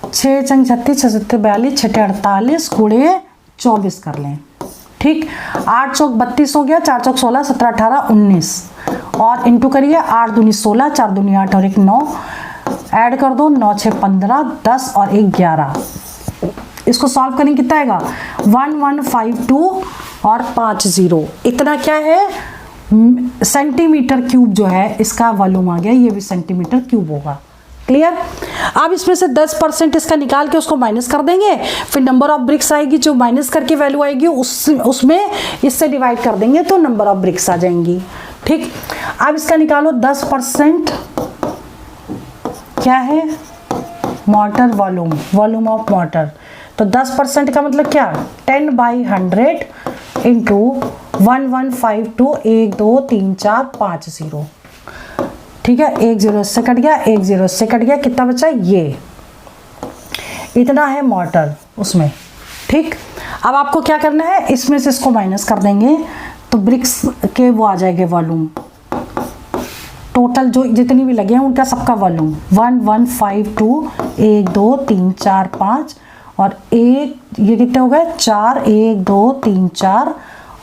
6 चंग 36, 6 सत्ते 42, 6 48 गुणे 24 कर लें। ठीक, 8 चौक 32 हो गया, 4 चौक 16, 17 18 19 और इंटू करिए, 8 दूनी 16, 4 दूनी 8 और 1 9, ऐड कर दो, 9 6 15, 10 और 1 11। इसको सॉल्व करेंगे कितना आएगा, 1152 और 50, इतना क्या है, सेंटीमीटर क्यूब जो है इसका वॉल्यूम आ गया, ये भी सेंटीमीटर क्यूब होगा। क्लियर? अब इसमें से 10% इसका निकाल के उसको माइनस कर देंगे, फिर नंबर ऑफ ब्रिक्स आएगी, जो माइनस करके वैल्यू आएगी उसमें इससे डिवाइड कर देंगे तो नंबर ऑफ ब्रिक्स आ जाएंगी। ठीक, अब इसका निकालो 10% क्या है, motor volume, volume of motor. तो 10% का मतलब क्या, 10/100 इंटू 1152, 1 2 3 4 5 0। ठीक है, 1 0 इससे कट गया, 1 0 इससे कट गया, कितना बचा, ये इतना है मोटर उसमें। ठीक, अब आपको क्या करना है, इसमें से इसको माइनस कर देंगे तो ब्रिक्स के वो आ जाएंगे वॉल्यूम, टोटल जो जितनी भी लगे हैं उनका सबका वॉल्यूम 1152, 1 2 3 4 5 और 1, ये कितने हो गए 4, 1 2 3 4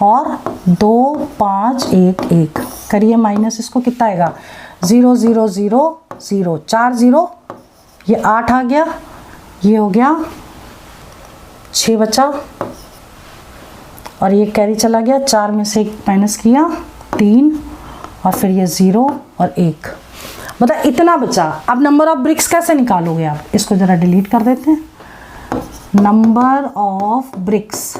और 2 5 1 1 करिए माइनस, इसको कितना आएगा 0 0 0 0 4 0, ये 8 आ गया, ये हो गया 6 बचा और ये कैरी चला गया, 4 में से 1 माइनस किया 3 और फिर ये 0 और 1, मतलब इतना बचा। अब नंबर ऑफ ब्रिक्स कैसे निकालोगे आप, इसको जरा डिलीट कर देते हैं। Number of bricks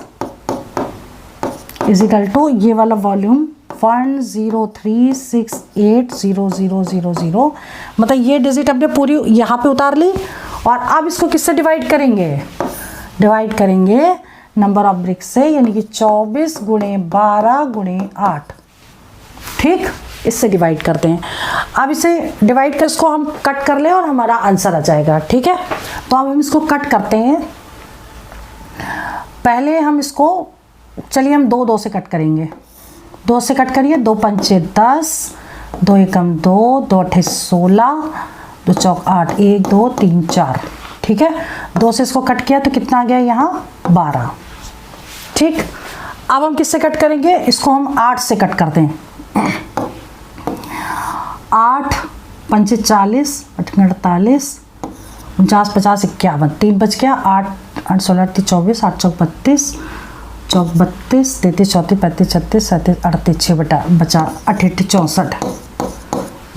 is equal to ये वाला वॉल्यूम 103680000, मतलब ये डिजिट हमने पूरी यहाँ पे उतार ली और अब इसको किससे डिवाइड करेंगे, डिवाइड करेंगे नंबर ऑफ ब्रिक्स से, यानी कि 24 गुणे 12 गुणे 8। ठीक, इससे डिवाइड करते हैं। अब इसे डिवाइड कर इसको हम कट कर लें और हमारा आंसर आ जाएगा। ठीक है, तो अब हम इसको कट करते हैं। पहले हम इसको, चलिए हम 2 2 से कट करेंगे, 2 से कट करिए, 2 पंचे 10, 2 एकम 2, 2 अट्ठे 16, 2 चौक 8, 1 2 3 4। ठीक है, 2 से इसको कट किया तो कितना आ गया यहाँ 12। ठीक, अब हम किससे कट करेंगे, इसको हम 8 से कट करते हैं। 8 पंचे 40, 8 48, 49 50 51, 3 बच गया, 8 8 16 24, 8 चौक 32, चौक 32, 33 34 35 36 37 38, 6 बचा 8 8 64,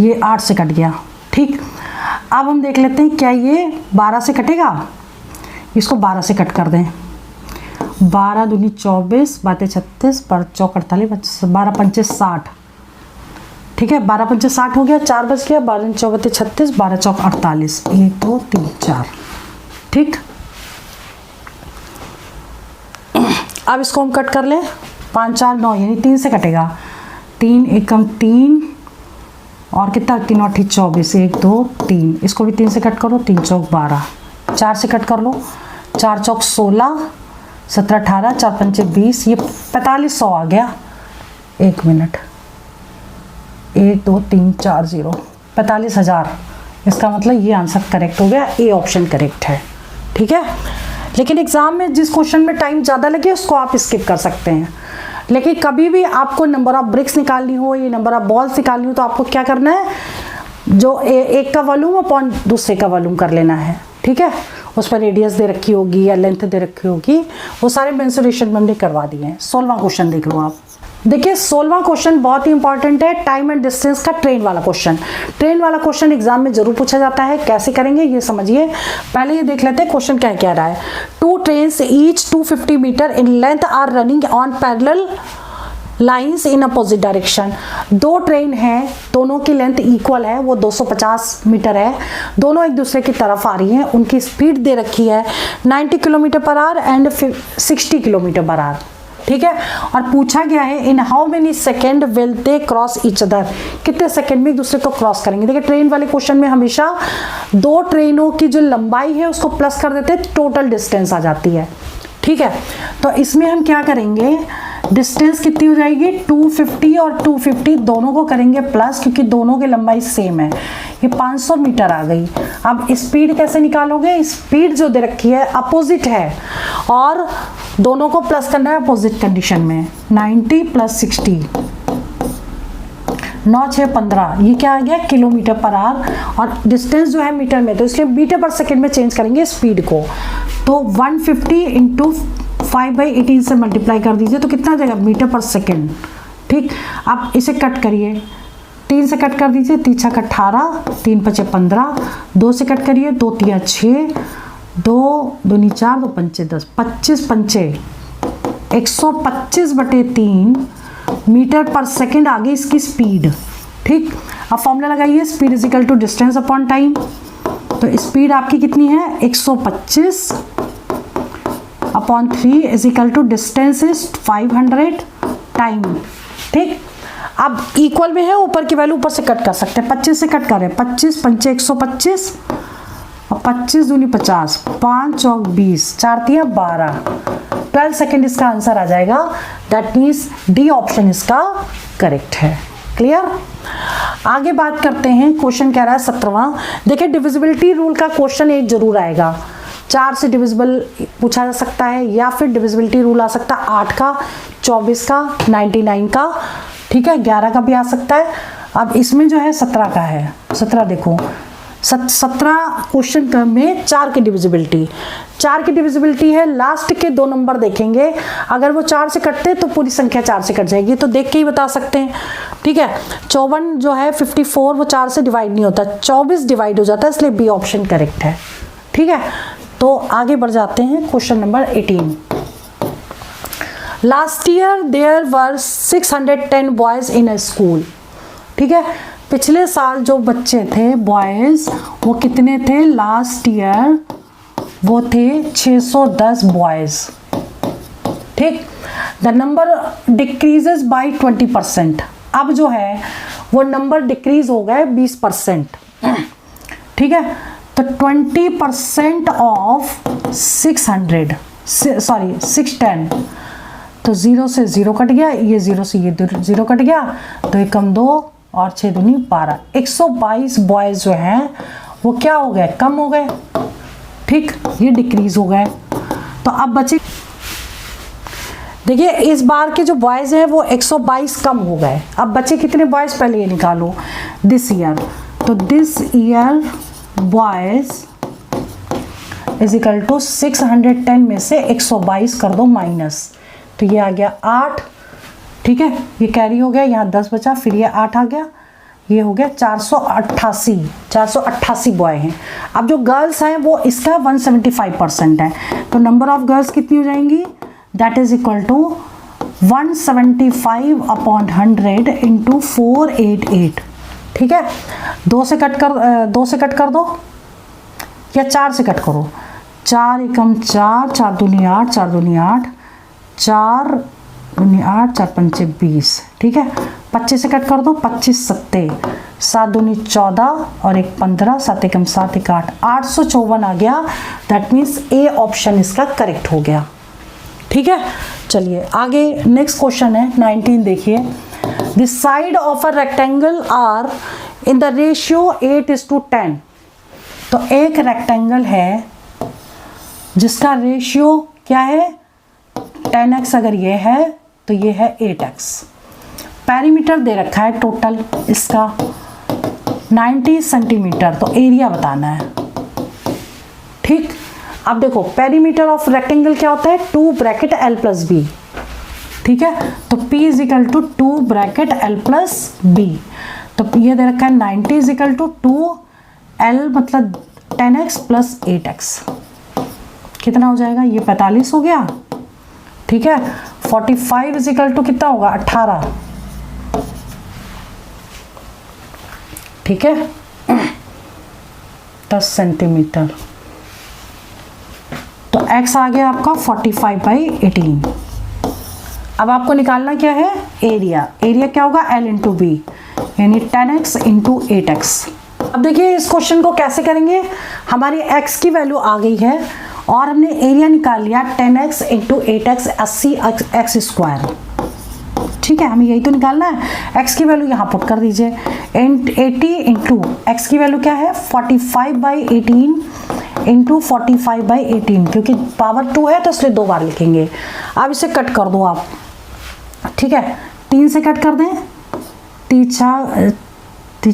ये 8 से कट गया। ठीक, अब हम देख लेते हैं क्या ये 12 से कटेगा। इसको 12 से कट कर दें। 12 दूनी 24, बातें 36, 12 चौक 48, 12 पंचे 60। ठीक है, 12 पंचे 60 हो गया, 4 बच गया, 12 चौबते 36, 12 चौक 48, 1 2 3 4। ठीक, अब इसको हम कट कर लें। 5 4 9 यानी 3 से कटेगा। 3 एकम 3 और कितना 3 और 24, 1 2 3। इसको भी 3 से कट करो। 3 चौक 12, 4 से कट कर लो। 4 चौक 16, 17 18, 4 पंचे 20, ये 4500 आ गया। 1 मिनट, 1 2 3 4 0, 45,000। इसका मतलब ये आंसर करेक्ट हो गया, ए ऑप्शन करेक्ट है। ठीक है, लेकिन एग्जाम में जिस क्वेश्चन में टाइम ज़्यादा लगे उसको आप स्किप कर सकते हैं। लेकिन कभी भी आपको नंबर ऑफ ब्रिक्स निकालनी हो या नंबर ऑफ बॉल्स निकालनी हो तो आपको क्या करना है, जो एक का वॉल्यूम अपॉन दूसरे का वॉल्यूम कर लेना है। ठीक है, उस पर रेडियस दे रखी होगी या लेंथ दे रखी होगी, वो सारे मेंसुरेशन हमने करवा दिए हैं। 16वां क्वेश्चन देख लो आप। देखिए 16वां क्वेश्चन बहुत ही इंपॉर्टेंट है, टाइम एंड डिस्टेंस का ट्रेन वाला क्वेश्चन। ट्रेन वाला क्वेश्चन एग्जाम में जरूर पूछा जाता है। कैसे करेंगे ये समझिए। पहले ये देख लेते हैं क्वेश्चन क्या कह रहा है। 2 trains each 250 metre in length are running on parallel lines in opposite direction. 2 train हैं, दोनों की लेंथ इक्वल है, वो 250 मीटर है, दोनों एक दूसरे की तरफ आ रही हैं। उनकी स्पीड दे रखी है 90 kilometre per our and 60 kilometre per our. ठीक है, और पूछा गया है in how many second will they cross each other, कितने सेकेंड में एक दूसरे को क्रॉस करेंगे। देखिए ट्रेन वाले क्वेश्चन में हमेशा 2 ट्रेनों की जो लंबाई है उसको प्लस कर देते हैं, टोटल डिस्टेंस आ जाती है। ठीक है, तो इसमें हम क्या करेंगे, डिस्टेंस कितनी हो जाएगी 250 और 250 दोनों को करेंगे प्लस, क्योंकि दोनों की लंबाई सेम है। ये 500 मीटर आ गई। अब स्पीड कैसे निकालोगे, स्पीड जो दे रखी है अपोजिट है और दोनों को प्लस करना है अपोजिट कंडीशन में। 90 प्लस 60, 9 6 15, ये क्या आ गया किलोमीटर पर आवर, और डिस्टेंस जो है मीटर में, तो इसलिए मीटर पर सेकेंड में चेंज करेंगे स्पीड को। तो 150 इंटू 5/18 से मल्टीप्लाई कर दीजिए तो कितना आ जाएगा मीटर पर सेकेंड। ठीक, अब इसे कट करिए, 3 से कट कर दीजिए, 3 छक 18, 3 पचे 15, 2 से कट करिए, 2 तिया 6, 2 दूनी 4, 2 पंचे 10, 25 पंचे 125/3 मीटर पर सेकेंड आ गई इसकी स्पीड। ठीक, अब फॉर्मूला लगाइए, speed is equal to distance upon time. तो स्पीड आपकी कितनी है 125 upon 3 is equal to distance is 500 time. ठीक, अब इक्वल में है, ऊपर की वैल्यू ऊपर से कट कर सकते हैं। 25 से कट करें, 25 पंचे 125 और 25 दूनी 50, 5 चौक 20, 4 तिया 12, 12 सेकेंड इसका आंसर आ जाएगा। दैट मीन्स डी ऑप्शन इसका करेक्ट है। क्लियर, आगे बात करते हैं। क्वेश्चन कह रहा है 17वां। देखिए डिविजिबिलिटी रूल का क्वेश्चन एक जरूर आएगा। 4 से डिविजिबल पूछा जा सकता है या फिर डिविजिबिलिटी रूल आ सकता है 8 का, 24 का, 99 का। ठीक है, 11 का भी आ सकता है। अब इसमें जो है 17 का है। 17 देखो, 17 क्वेश्चन में 4 की डिविजिबिलिटी, 4 की डिविजिबिलिटी है। लास्ट के 2 नंबर देखेंगे, अगर वो 4 से कटते हैं तो पूरी संख्या 4 से कट जाएगी, तो देख के ही बता सकते हैं। ठीक है, 54 जो है 54 वो 4 से डिवाइड नहीं होता, 24 डिवाइड हो जाता है, इसलिए बी ऑप्शन करेक्ट है। ठीक है, तो आगे बढ़ जाते हैं। Question number 18। Last year there were 610 boys in a school. ठीक है, पिछले साल जो बच्चे थे बॉयज वो कितने थे, लास्ट ईयर वो थे 610 बॉयज। ठीक, द नंबर डिक्रीजेस बाय 20%। अब जो है वो नंबर डिक्रीज हो गए 20%। ठीक है, तो 20% ऑफ 610, तो 0 से 0 कट गया, ये 0 से ये 0 कट गया, तो एक कम 2 और 6 दूनी 12, 122 बॉयज जो हैं वो क्या हो गए, कम हो गए। ठीक, ये डिक्रीज हो गए। तो अब बचे, देखिए इस बार के जो बॉयज हैं वो 122 कम हो गए। अब बचे कितने बॉयज, पहले ये निकालो दिस ईयर। तो this year boys is equal to 610 में से 122 कर दो माइनस, तो ये आ गया 8। ठीक है, ये कैरी हो गया, यहाँ 10 बचा, फिर ये 8 आ गया, ये हो गया 488 बॉय हैं। अब जो गर्ल्स हैं वो इसका 175% है, तो नंबर ऑफ गर्ल्स कितनी हो जाएंगी, that is equal to 175/100 into 488। ठीक है, 2 से कट कर दो या 4 से कट करो। 4 एकम 4, 4 दूनी 8, 4 दूनी 8, 4 दूनी 8, 4 पंचे 20। ठीक है, 25 से कट कर दो, 25 सत्ते, 7 दूनी 14 और 1 15, 7 एकम 7, 1 8, 854 आ गया। दैट मीन्स ए ऑप्शन इसका करेक्ट हो गया। ठीक है, चलिए आगे नेक्स्ट क्वेश्चन है 19। देखिए, the side of a rectangle are in the ratio 8:10। तो एक रेक्टेंगल है जिसका रेशियो क्या है, 10x अगर ये है तो ये है 8x। पेरीमीटर दे रखा है टोटल इसका 90 सेंटीमीटर, तो एरिया बताना है। ठीक, अब देखो पेरीमीटर ऑफ रेक्टेंगल क्या होता है, 2 ब्रैकेट l प्लस बी। ठीक है, तो P is equal to 2 bracket l plus b. तो ये दे रखा है 90 इज इक्वल टू 2l मतलब 10x प्लस 8x। कितना हो जाएगा, ये 45 हो गया। ठीक है, 45 इज इक्वल टू कितना होगा, 18। ठीक है, 10 सेंटीमीटर। तो x आ गया आपका 45/18। अब आपको निकालना क्या है, एरिया। एरिया क्या होगा, l इंटू बी, यानी 10x इंटू 8x। अब देखिए इस क्वेश्चन को कैसे करेंगे, हमारी x की वैल्यू आ गई है और हमने एरिया निकाल लिया 10x into 8x 80x square. ठीक है, हमें यही तो निकालना है। x की वैल्यू यहाँ पुट कर दीजिए, 80 इंटू x की वैल्यू क्या है 45/18 इंटू 45/18, क्योंकि पावर 2 है तो इसलिए 2 बार लिखेंगे। अब इसे कट कर दो आप। ठीक है, 3 से कट कर दें, 3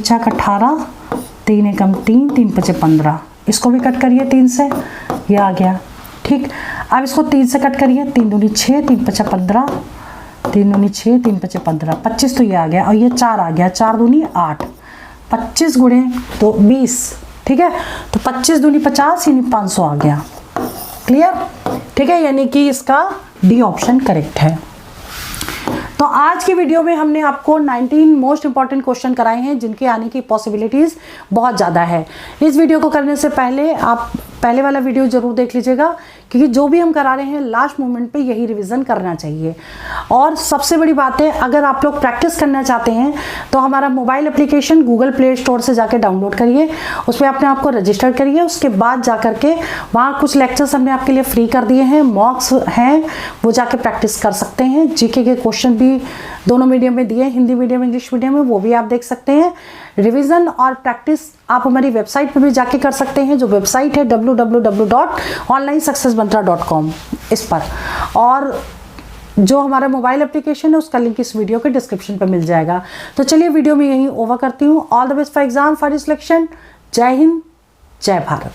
का 18, 3 एकम 3, 3 पचे 15। इसको भी कट करिए 3 से, ये आ गया। ठीक, अब इसको 3 से कट करिए, 3 दूनी 6, 3 पचा 15, 3 दूनी 6, 3 पचे 15, 25 तो ये आ गया और ये 4 आ गया, 4 दूनी 8, 25 गुणे तो 20। ठीक है, तो 25 दूनी 50 यानी 500 आ गया। क्लियर। ठीक है, यानी कि इसका डी ऑप्शन करेक्ट है। तो आज की वीडियो में हमने आपको 19 मोस्ट इंपॉर्टेंट क्वेश्चन कराए हैं जिनके आने की पॉसिबिलिटीज़ बहुत ज़्यादा है। इस वीडियो को करने से पहले आप पहले वाला वीडियो ज़रूर देख लीजिएगा, क्योंकि जो भी हम करा रहे हैं लास्ट मोमेंट पे यही रिवीजन करना चाहिए। और सबसे बड़ी बात है, अगर आप लोग प्रैक्टिस करना चाहते हैं तो हमारा mobile application Google play store से जाकर डाउनलोड करिए, उसमें अपने आप को रजिस्टर करिए। उसके बाद जा करके वहाँ कुछ लेक्चर्स हमने आपके लिए फ्री कर दिए हैं, मॉक्स हैं, वो जाके प्रैक्टिस कर सकते हैं। जीके के क्वेश्चन भी दोनों मीडियम में दिए, हिंदी मीडियम इंग्लिश मीडियम में, वो भी आप देख सकते हैं। रिवीजन और प्रैक्टिस आप हमारी वेबसाइट पर भी जाके कर सकते हैं, जो वेबसाइट है www.onlinesuccessmantra.com, इस पर। और जो हमारा मोबाइल एप्लीकेशन है उसका लिंक इस वीडियो के डिस्क्रिप्शन पर मिल जाएगा। तो चलिए वीडियो में यहीं ओवर करती हूँ। All the best for exam, for selection. जय हिंद, जय भारत।